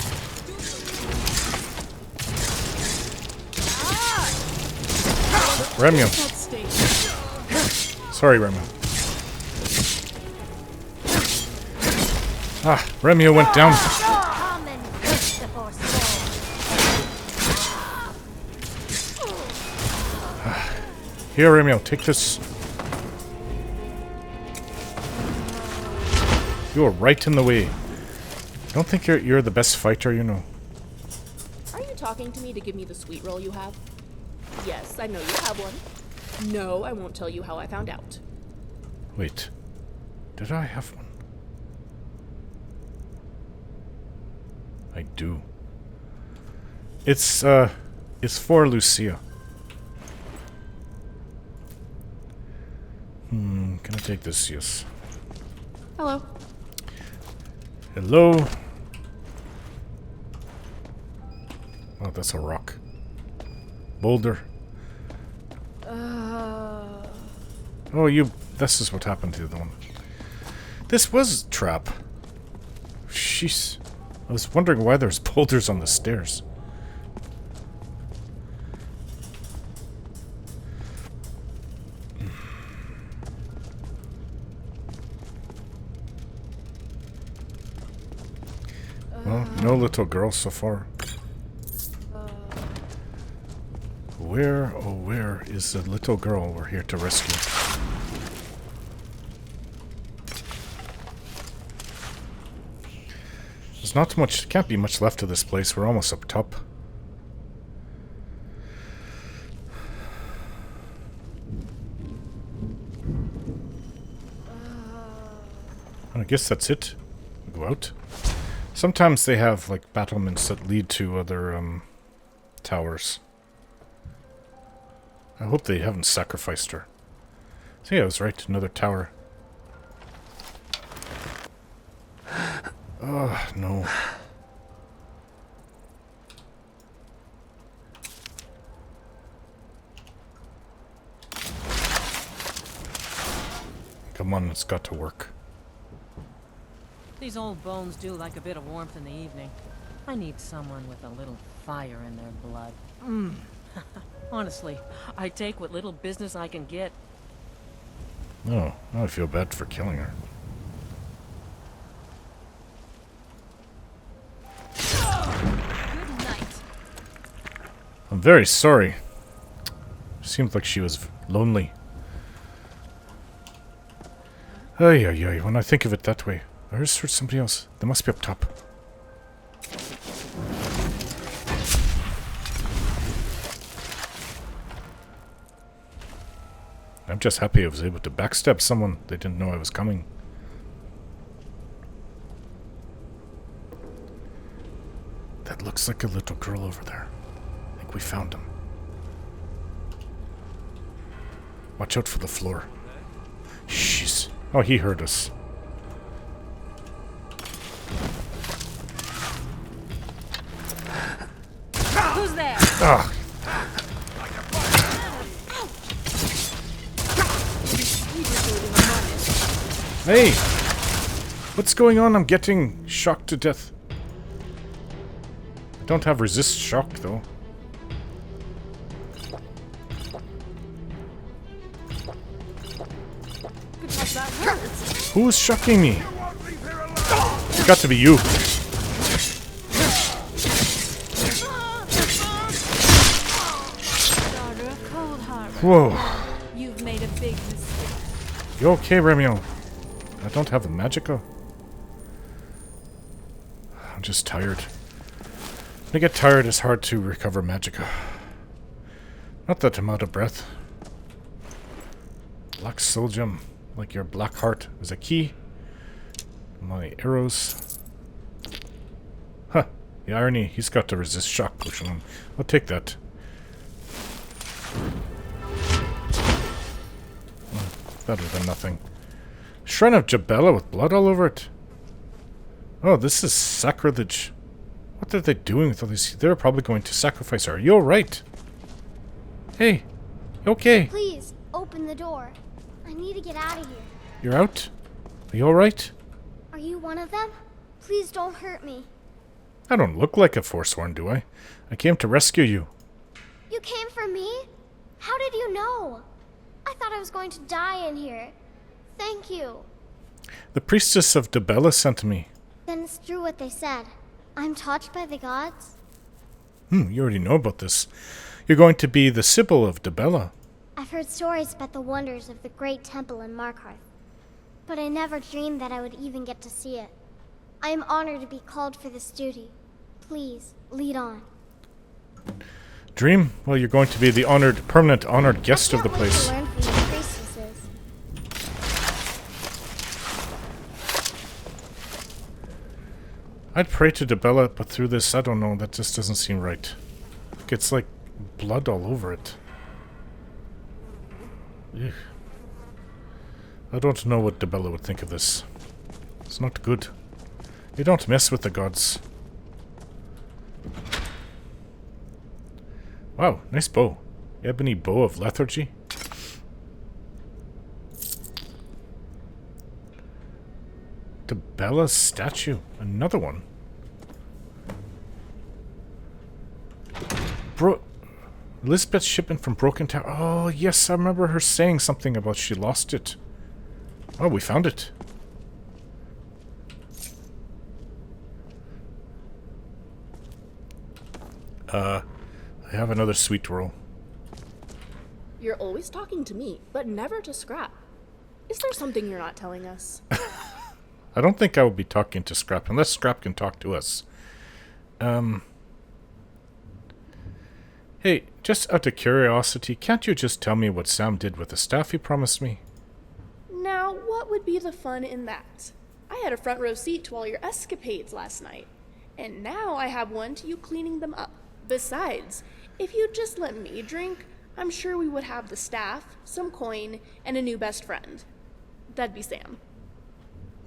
Remyo. Sorry, Remyo. Ah, Remyo went down. Here, Remyo, take this. You're right in the way. Don't think you're the best fighter, you know. Are you talking to me to give me the sweet roll you have? Yes, I know you have one. No, I won't tell you how I found out. Wait. Did I have one? I do. It's for Lucia. Can I take this? Yes. Hello. Hello. Oh, that's a rock. Boulder. Oh, this is what happened to the other one. This was a trap. Jeez. I was wondering why there's boulders on the stairs. No little girl so far. Where, oh where is the little girl we're here to rescue? There's not much, can't be much left of this place. We're almost up top. I guess that's it. Go out. Sometimes they have like battlements that lead to other towers. I hope they haven't sacrificed her. So yeah, I was right. Another tower. Oh, no. Come on, it's got to work. These old bones do like a bit of warmth in the evening. I need someone with a little fire in their blood. Honestly, I take what little business I can get. Oh, now I feel bad for killing her. Good night. I'm very sorry. Seemed like she was lonely. Ay, ay, ay. When I think of it that way. I just heard somebody else. They must be up top. I'm just happy I was able to backstab someone. They didn't know I was coming. That looks like a little girl over there. I think we found him. Watch out for the floor. Jeez. Oh, he heard us. Who's there? Ugh. Hey! What's going on? I'm getting shocked to death. I don't have resist shock, though. Who's shocking me? It's got to be you. Whoa. You've made a big mistake. You okay, Romeo? I don't have a magicka. I'm just tired. When I get tired, it's hard to recover magicka. Not that I'm out of breath. Black soul gem, like your black heart, is a key. My arrows. Huh. The irony, he's got to resist shock potion on. I'll take that. Better than nothing. Shrine of Dibella with blood all over it. Oh, this is sacrilege. What are they doing with all these? They're probably going to sacrifice her. You're right. Hey, you okay? Please, open the door. I need to get out of here. You're out? Are you alright? Are you one of them? Please don't hurt me. I don't look like a Forsworn, do I? I came to rescue you. You came for me? How did you know? I thought I was going to die in here. Thank you. The priestess of Dibella sent me. Then it's true what they said. I'm touched by the gods? You already know about this. You're going to be the Sybil of Dibella. I've heard stories about the wonders of the great temple in Markarth, but I never dreamed that I would even get to see it. I am honored to be called for this duty. Please, lead on. Dream? Well, you're going to be the permanent honored guest of the place. Learn from the priestesses. I'd pray to Dibella, but through this, I don't know, that just doesn't seem right. It's like blood all over it. Ugh. I don't know what Dibella would think of this. It's not good. You don't mess with the gods. Wow, nice bow. Ebony bow of lethargy. Dibella's statue. Another one. Elizabeth's shipment from Broken Tower. Oh, yes, I remember her saying something about she lost it. Oh, we found it. I have another sweet roll. You're always talking to me, but never to Scrap. Is there something you're not telling us? I don't think I will be talking to Scrap unless Scrap can talk to us. Hey, just out of curiosity, can't you just tell me what Sam did with the staff he promised me? Now, what would be the fun in that? I had a front row seat to all your escapades last night, and now I have one to you cleaning them up. Besides, if you'd just let me drink, I'm sure we would have the staff, some coin, and a new best friend. That'd be Sam.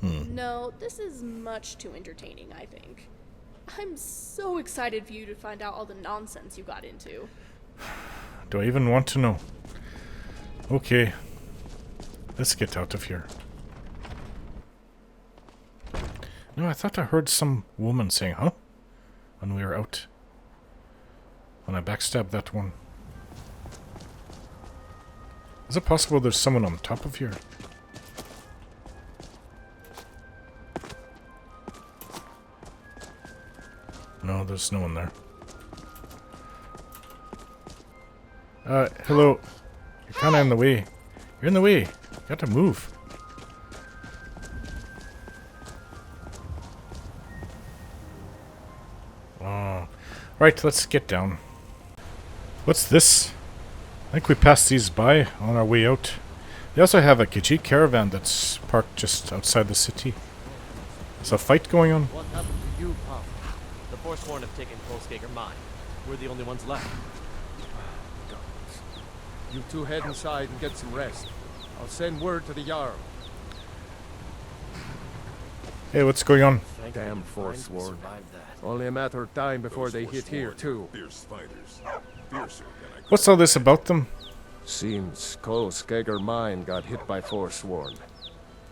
No, this is much too entertaining, I think. I'm so excited for you to find out all the nonsense you got into. Do I even want to know? Okay. Let's get out of here. No, I thought I heard some woman saying, huh? When we were out. When I backstabbed that one. Is it possible there's someone on top of here? No, there's no one there. Hello. You're kind of in the way. You're in the way. You got to move. Oh. Right, let's get down. What's this? I think we passed these by on our way out. They also have a Khajiit caravan that's parked just outside the city. There's a fight going on. What happened to you, Pop? The Forsworn have taken Kolskager mine. We're the only ones left. You two head inside and get some rest. I'll send word to the Jarl. Hey, what's going on? Damn Forsworn. Only a matter of time before they hit here, too. Fierce fighters. Fiercer than I What's all this about them? Seems Kolskager mine got hit by Forsworn.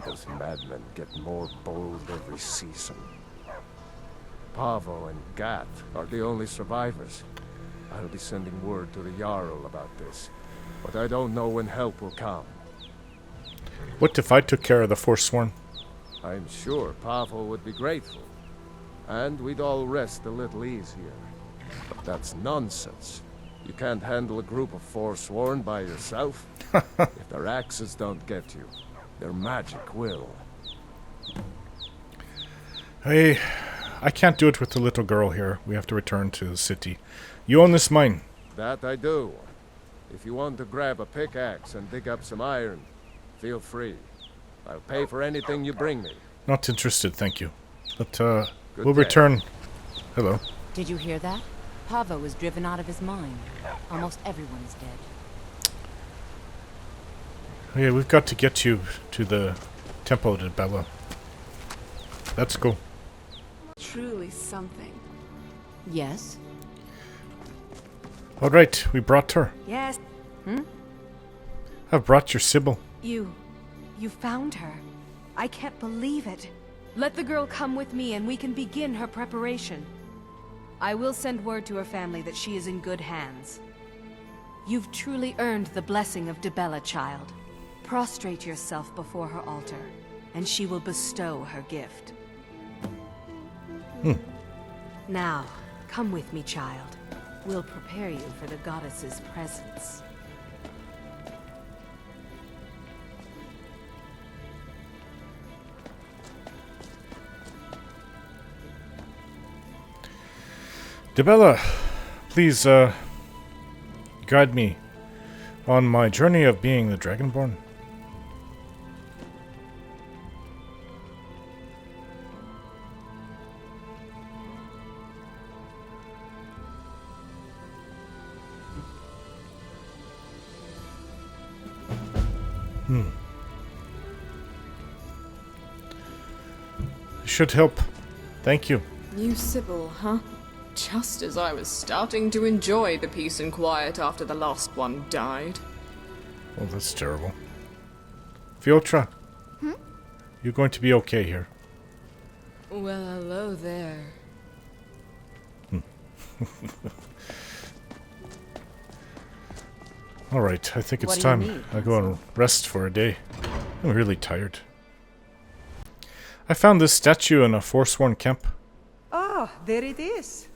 Those madmen get more bold every season. Pavo and Gat are the only survivors. I'll be sending word to the Jarl about this, but I don't know when help will come. What if I took care of the Forsworn? I'm sure Pavo would be grateful, and we'd all rest a little easier. But that's nonsense. You can't handle a group of Forsworn by yourself. If their axes don't get you, their magic will. Hey, I can't do it with the little girl here. We have to return to the city. You own this mine. That I do. If you want to grab a pickaxe and dig up some iron, feel free. I'll pay for anything you bring me. Not interested, thank you. But, we'll day. return. Hello. Did you hear that? Pavo was driven out of his mine. Almost everyone is dead. Yeah, we've got to get you to the Temple of Dibella. Let's go. Truly something. Yes? Alright, we brought her. Yes. I've brought your Sybil. You found her. I can't believe it. Let the girl come with me and we can begin her preparation. I will send word to her family that she is in good hands. You've truly earned the blessing of Dibella, child. Prostrate yourself before her altar, and she will bestow her gift. Now, come with me, child. We'll prepare you for the goddess's presence. Dibella, please, guide me on my journey of being the Dragonborn. Should help. Thank you. New Sybil, huh? Just as I was starting to enjoy the peace and quiet after the last one died. Well, that's terrible. Fiotra, you're going to be okay here. Well, hello there. Alright, I think it's What do you time need, I go and rest for a day. I'm really tired. I found this statue in a Forsworn camp. Ah, there it is.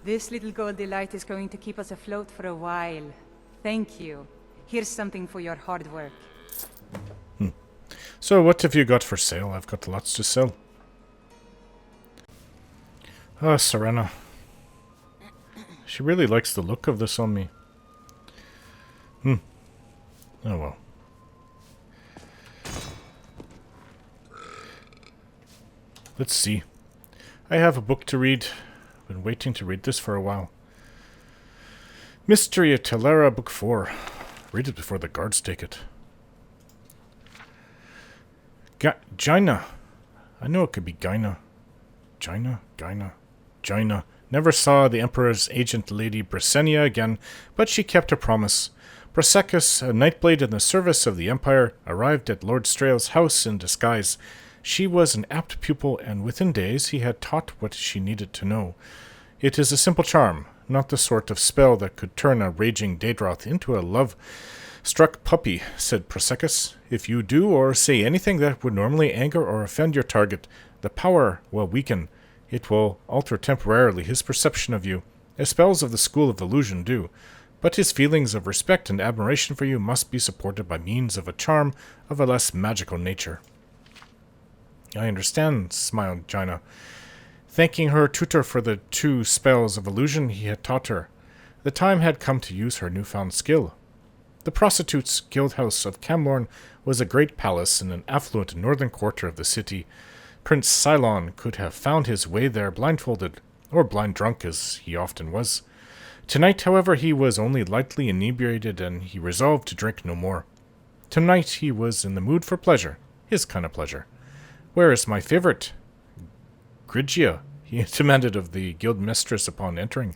This little goldy light is going to keep us afloat for a while. Thank you. Here's something for your hard work. So what have you got for sale? I've got lots to sell. Ah, Serena. She really likes the look of this on me. Oh well. Let's see. I have a book to read. Been waiting to read this for a while. Mystery of Telera, Book 4. Read it before the guards take it. Gina. I know it could be Gina. Gina. Never saw the Emperor's agent Lady Brisenia again, but she kept her promise. Brasecus, a Nightblade in the service of the Empire, arrived at Lord Strail's house in disguise. She was an apt pupil, and within days he had taught what she needed to know. It is a simple charm, not the sort of spell that could turn a raging Daedroth into a love-struck puppy, said Brasecus. If you do or say anything that would normally anger or offend your target, the power will weaken. It will alter temporarily his perception of you, as spells of the School of Illusion do. But his feelings of respect and admiration for you must be supported by means of a charm of a less magical nature. I understand, smiled Gina, thanking her tutor for the 2 spells of illusion he had taught her. The time had come to use her newfound skill. The Prostitutes' Guildhouse of Camlorn was a great palace in an affluent northern quarter of the city. Prince Cylon could have found his way there blindfolded, or blind drunk as he often was. Tonight, however, he was only lightly inebriated, and he resolved to drink no more. Tonight he was in the mood for pleasure, his kind of pleasure. Where is my favorite? Grigia, he demanded of the guild mistress upon entering.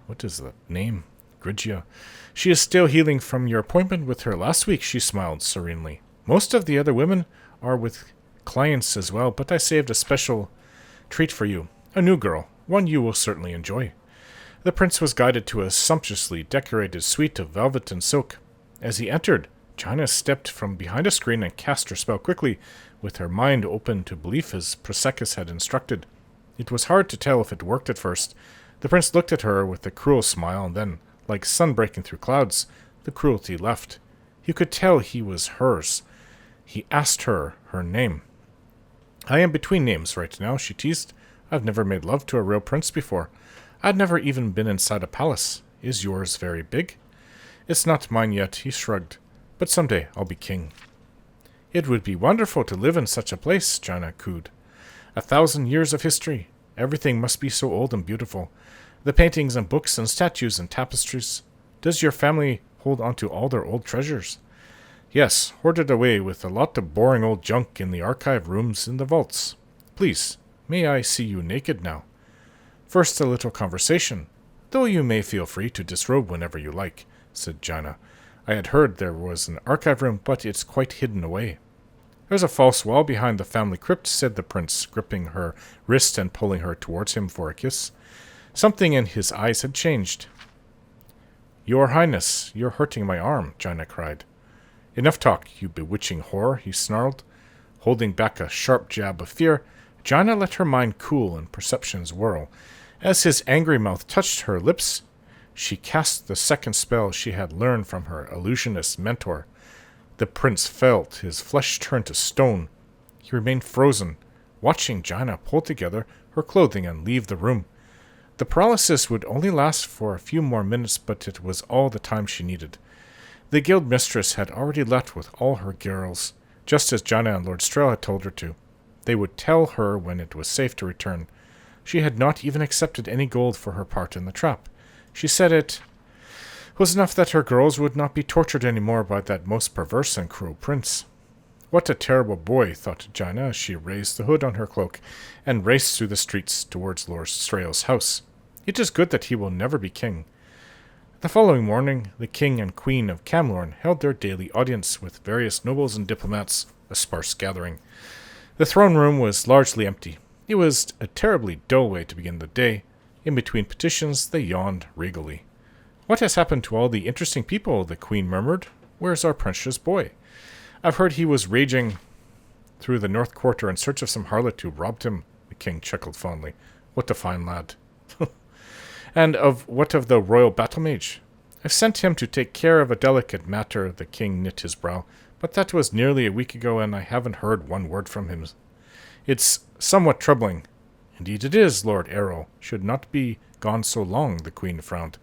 What is the name? Grigia. She is still healing from your appointment with her last week, she smiled serenely. Most of the other women are with clients as well, but I saved a special treat for you. A new girl, one you will certainly enjoy. The prince was guided to a sumptuously decorated suite of velvet and silk. As he entered, Gina stepped from behind a screen and cast her spell quickly, with her mind open to belief as Brasecus had instructed. It was hard to tell if it worked at first. The prince looked at her with a cruel smile, and then, like sun breaking through clouds, the cruelty left. He could tell he was hers. He asked her her name. I am between names right now, she teased. I've never made love to a real prince before. I'd never even been inside a palace. Is yours very big? It's not mine yet, he shrugged. But someday I'll be king. It would be wonderful to live in such a place, Gina cooed. 1,000 years of history. Everything must be so old and beautiful. The paintings and books and statues and tapestries. Does your family hold on to all their old treasures? Yes, hoarded away with a lot of boring old junk in the archive rooms in the vaults. Please, may I see you naked now? First a little conversation, though you may feel free to disrobe whenever you like, said Gina. I had heard there was an archive room, but it's quite hidden away. There's a false wall behind the family crypt, said the prince, gripping her wrist and pulling her towards him for a kiss. Something in his eyes had changed. Your Highness, you're hurting my arm, Gina cried. Enough talk, you bewitching whore, he snarled. Holding back a sharp jab of fear, Gina let her mind cool and perceptions whirl. As his angry mouth touched her lips, she cast the second spell she had learned from her illusionist mentor. The prince felt his flesh turn to stone. He remained frozen, watching Gina pull together her clothing and leave the room. The paralysis would only last for a few more minutes, but it was all the time she needed. The guild mistress had already left with all her girls, just as Gina and Lord Strail had told her to. They would tell her when it was safe to return. She had not even accepted any gold for her part in the trap. She said it was enough that her girls would not be tortured any more by that most perverse and cruel prince. What a terrible boy, thought Gina as she raised the hood on her cloak and raced through the streets towards Lord Strail's house. It is good that he will never be king. The following morning, the king and queen of Camlorn held their daily audience with various nobles and diplomats, a sparse gathering. The throne room was largely empty. It was a terribly dull way to begin the day. In between petitions, they yawned regally. What has happened to all the interesting people? The queen murmured. Where's our precious boy? I've heard he was raging through the north quarter in search of some harlot who robbed him. The king chuckled fondly. What a fine lad. And what of the royal battle mage? I've sent him to take care of a delicate matter. The king knit his brow. But that was nearly a week ago, and I haven't heard one word from him. It's somewhat troubling. Indeed it is, Lord Arrow. Should not be gone so long, the queen frowned.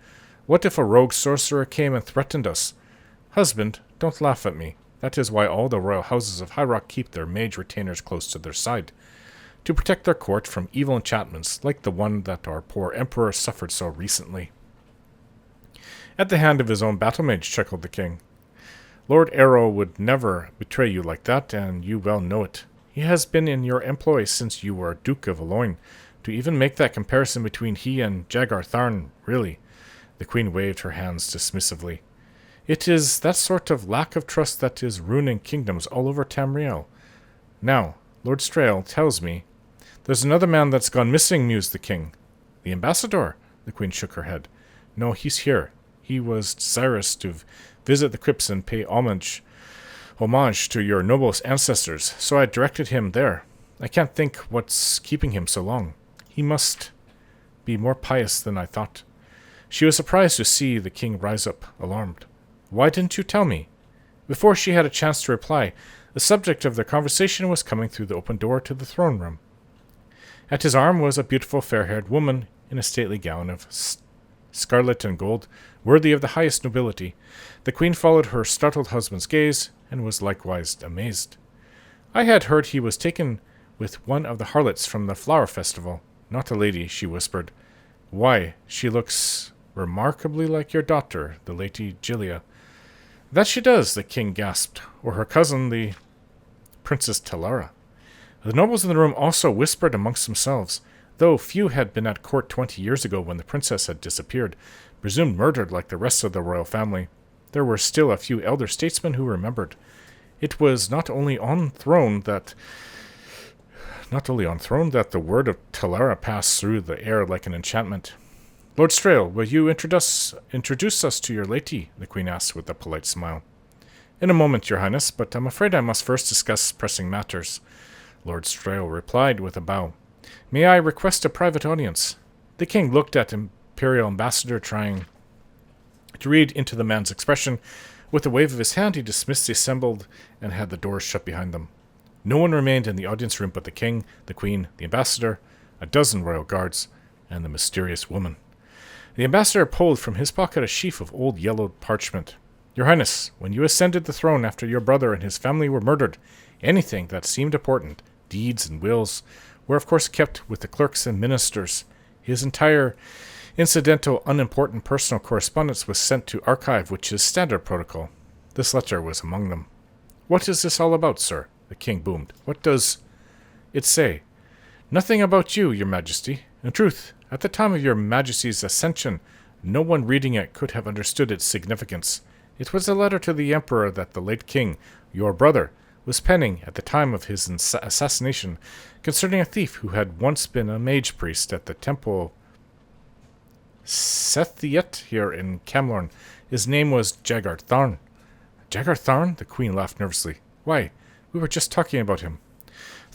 What if a rogue sorcerer came and threatened us? Husband, don't laugh at me. That is why all the royal houses of High Rock keep their mage retainers close to their side, to protect their court from evil enchantments like the one that our poor emperor suffered so recently. At the hand of his own battle mage, chuckled the king. Lord Arrow would never betray you like that, and you well know it. He has been in your employ since you were Duke of Aloyne. To even make that comparison between he and Jagar Tharn, really. The queen waved her hands dismissively. It is that sort of lack of trust that is ruining kingdoms all over Tamriel. Now, Lord Strail tells me, there's another man that's gone missing, mused the king. The ambassador? The queen shook her head. No, he's here. He was desirous to visit the crypts and pay homage to your noble ancestors, so I directed him there. I can't think what's keeping him so long. He must be more pious than I thought. She was surprised to see the king rise up, alarmed. Why didn't you tell me? Before she had a chance to reply, the subject of their conversation was coming through the open door to the throne room. At his arm was a beautiful fair-haired woman in a stately gown of scarlet and gold, worthy of the highest nobility. The queen followed her startled husband's gaze, and was likewise amazed. I had heard he was taken with one of the harlots from the flower festival. Not a lady, she whispered. Why, she looks remarkably like your daughter, the Lady Gilia. That she does, the king gasped, or her cousin, the Princess Talara. The nobles in the room also whispered amongst themselves, though few had been at court 20 years ago when the princess had disappeared, presumed murdered like the rest of the royal family. There were still a few elder statesmen who remembered. It was not only on throne that the word of Talara passed through the air like an enchantment. Lord Strail, will you introduce us to your lady? The queen asked with a polite smile. In a moment, your highness, but I'm afraid I must first discuss pressing matters. Lord Strail replied with a bow. May I request a private audience? The king looked at Imperial Ambassador, trying to read into the man's expression. With a wave of his hand, he dismissed the assembled and had the doors shut behind them. No one remained in the audience room but the king, the queen, the ambassador, a dozen royal guards, and the mysterious woman. The ambassador pulled from his pocket a sheaf of old yellowed parchment. Your highness, when you ascended the throne after your brother and his family were murdered, anything that seemed important, deeds and wills, were of course kept with the clerks and ministers. His entire incidental, unimportant personal correspondence was sent to archive, which is standard protocol. This letter was among them. What is this all about, sir? The king boomed. What does it say? Nothing about you, your majesty. In truth, at the time of your majesty's ascension, no one reading it could have understood its significance. It was a letter to the emperor that the late king, your brother, was penning at the time of his assassination concerning a thief who had once been a mage priest at the Temple Sethiet here in Camlorn. His name was Jagar Tharn. Jagar Tharn? The queen laughed nervously. Why, we were just talking about him.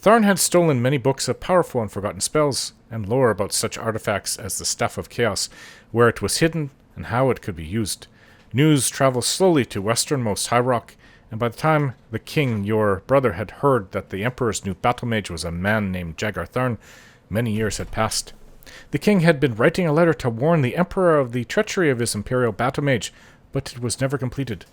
Tharn had stolen many books of powerful and forgotten spells, and lore about such artifacts as the Staff of Chaos, where it was hidden and how it could be used. News traveled slowly to westernmost High Rock, and by the time the king, your brother, had heard that the emperor's new battle mage was a man named Jagar Tharn, many years had passed. The king had been writing a letter to warn the emperor of the treachery of his imperial battle mage, but it was never completed.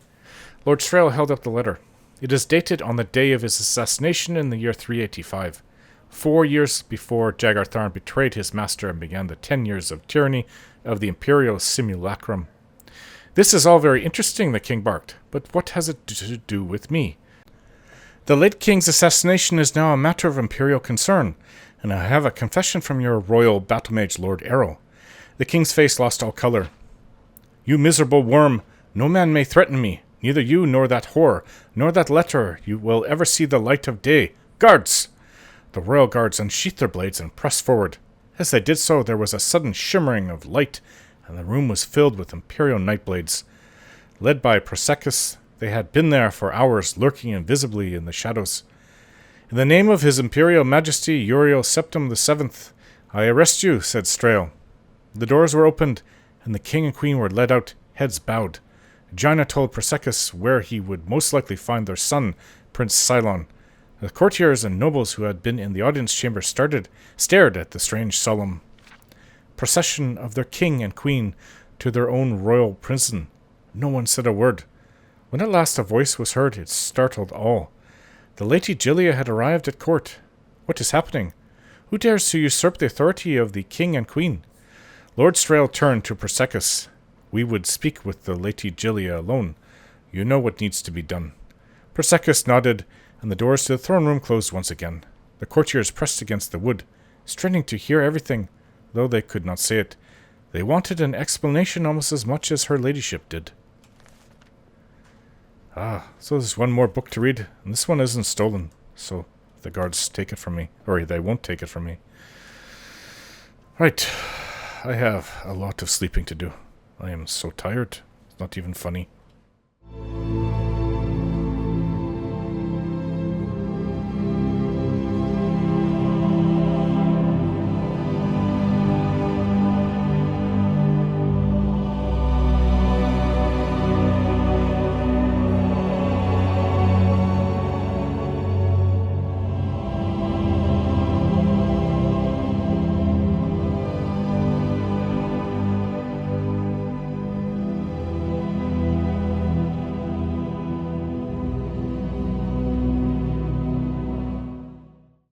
Lord Strail held up the letter. It is dated on the day of his assassination in the year 385, 4 years before Jagar Tharn betrayed his master and began the 10 years of tyranny of the imperial simulacrum. This is all very interesting, the king barked, but what has it to do with me? The late king's assassination is now a matter of imperial concern, and I have a confession from your royal battle mage, Lord Arrow. The king's face lost all color. You miserable worm, no man may threaten me. Neither you, nor that whore, nor that letter you will ever see the light of day. Guards! The royal guards unsheathed their blades and pressed forward. As they did so, there was a sudden shimmering of light, and the room was filled with imperial nightblades. Led by Prosecus, they had been there for hours, lurking invisibly in the shadows. In the name of his imperial majesty, Uriel Septim the Seventh, I arrest you, said Strail. The doors were opened, and the king and queen were led out, heads bowed. Jaina told Prosecus where he would most likely find their son, Prince Cylon. The courtiers and nobles who had been in the audience chamber stared at the strange, solemn procession of their king and queen to their own royal prison. No one said a word. When at last a voice was heard, it startled all. The Lady Gilia had arrived at court. What is happening? Who dares to usurp the authority of the king and queen? Lord Strail turned to Prosecus. We would speak with the Lady Gilia alone. You know what needs to be done. Prosecus nodded, and the doors to the throne room closed once again. The courtiers pressed against the wood, straining to hear everything, though they could not say it. They wanted an explanation almost as much as her ladyship did. So there's one more book to read, and this one isn't stolen, so the guards take it from me, or they won't take it from me. Right, I have a lot of sleeping to do. I am so tired, it's not even funny.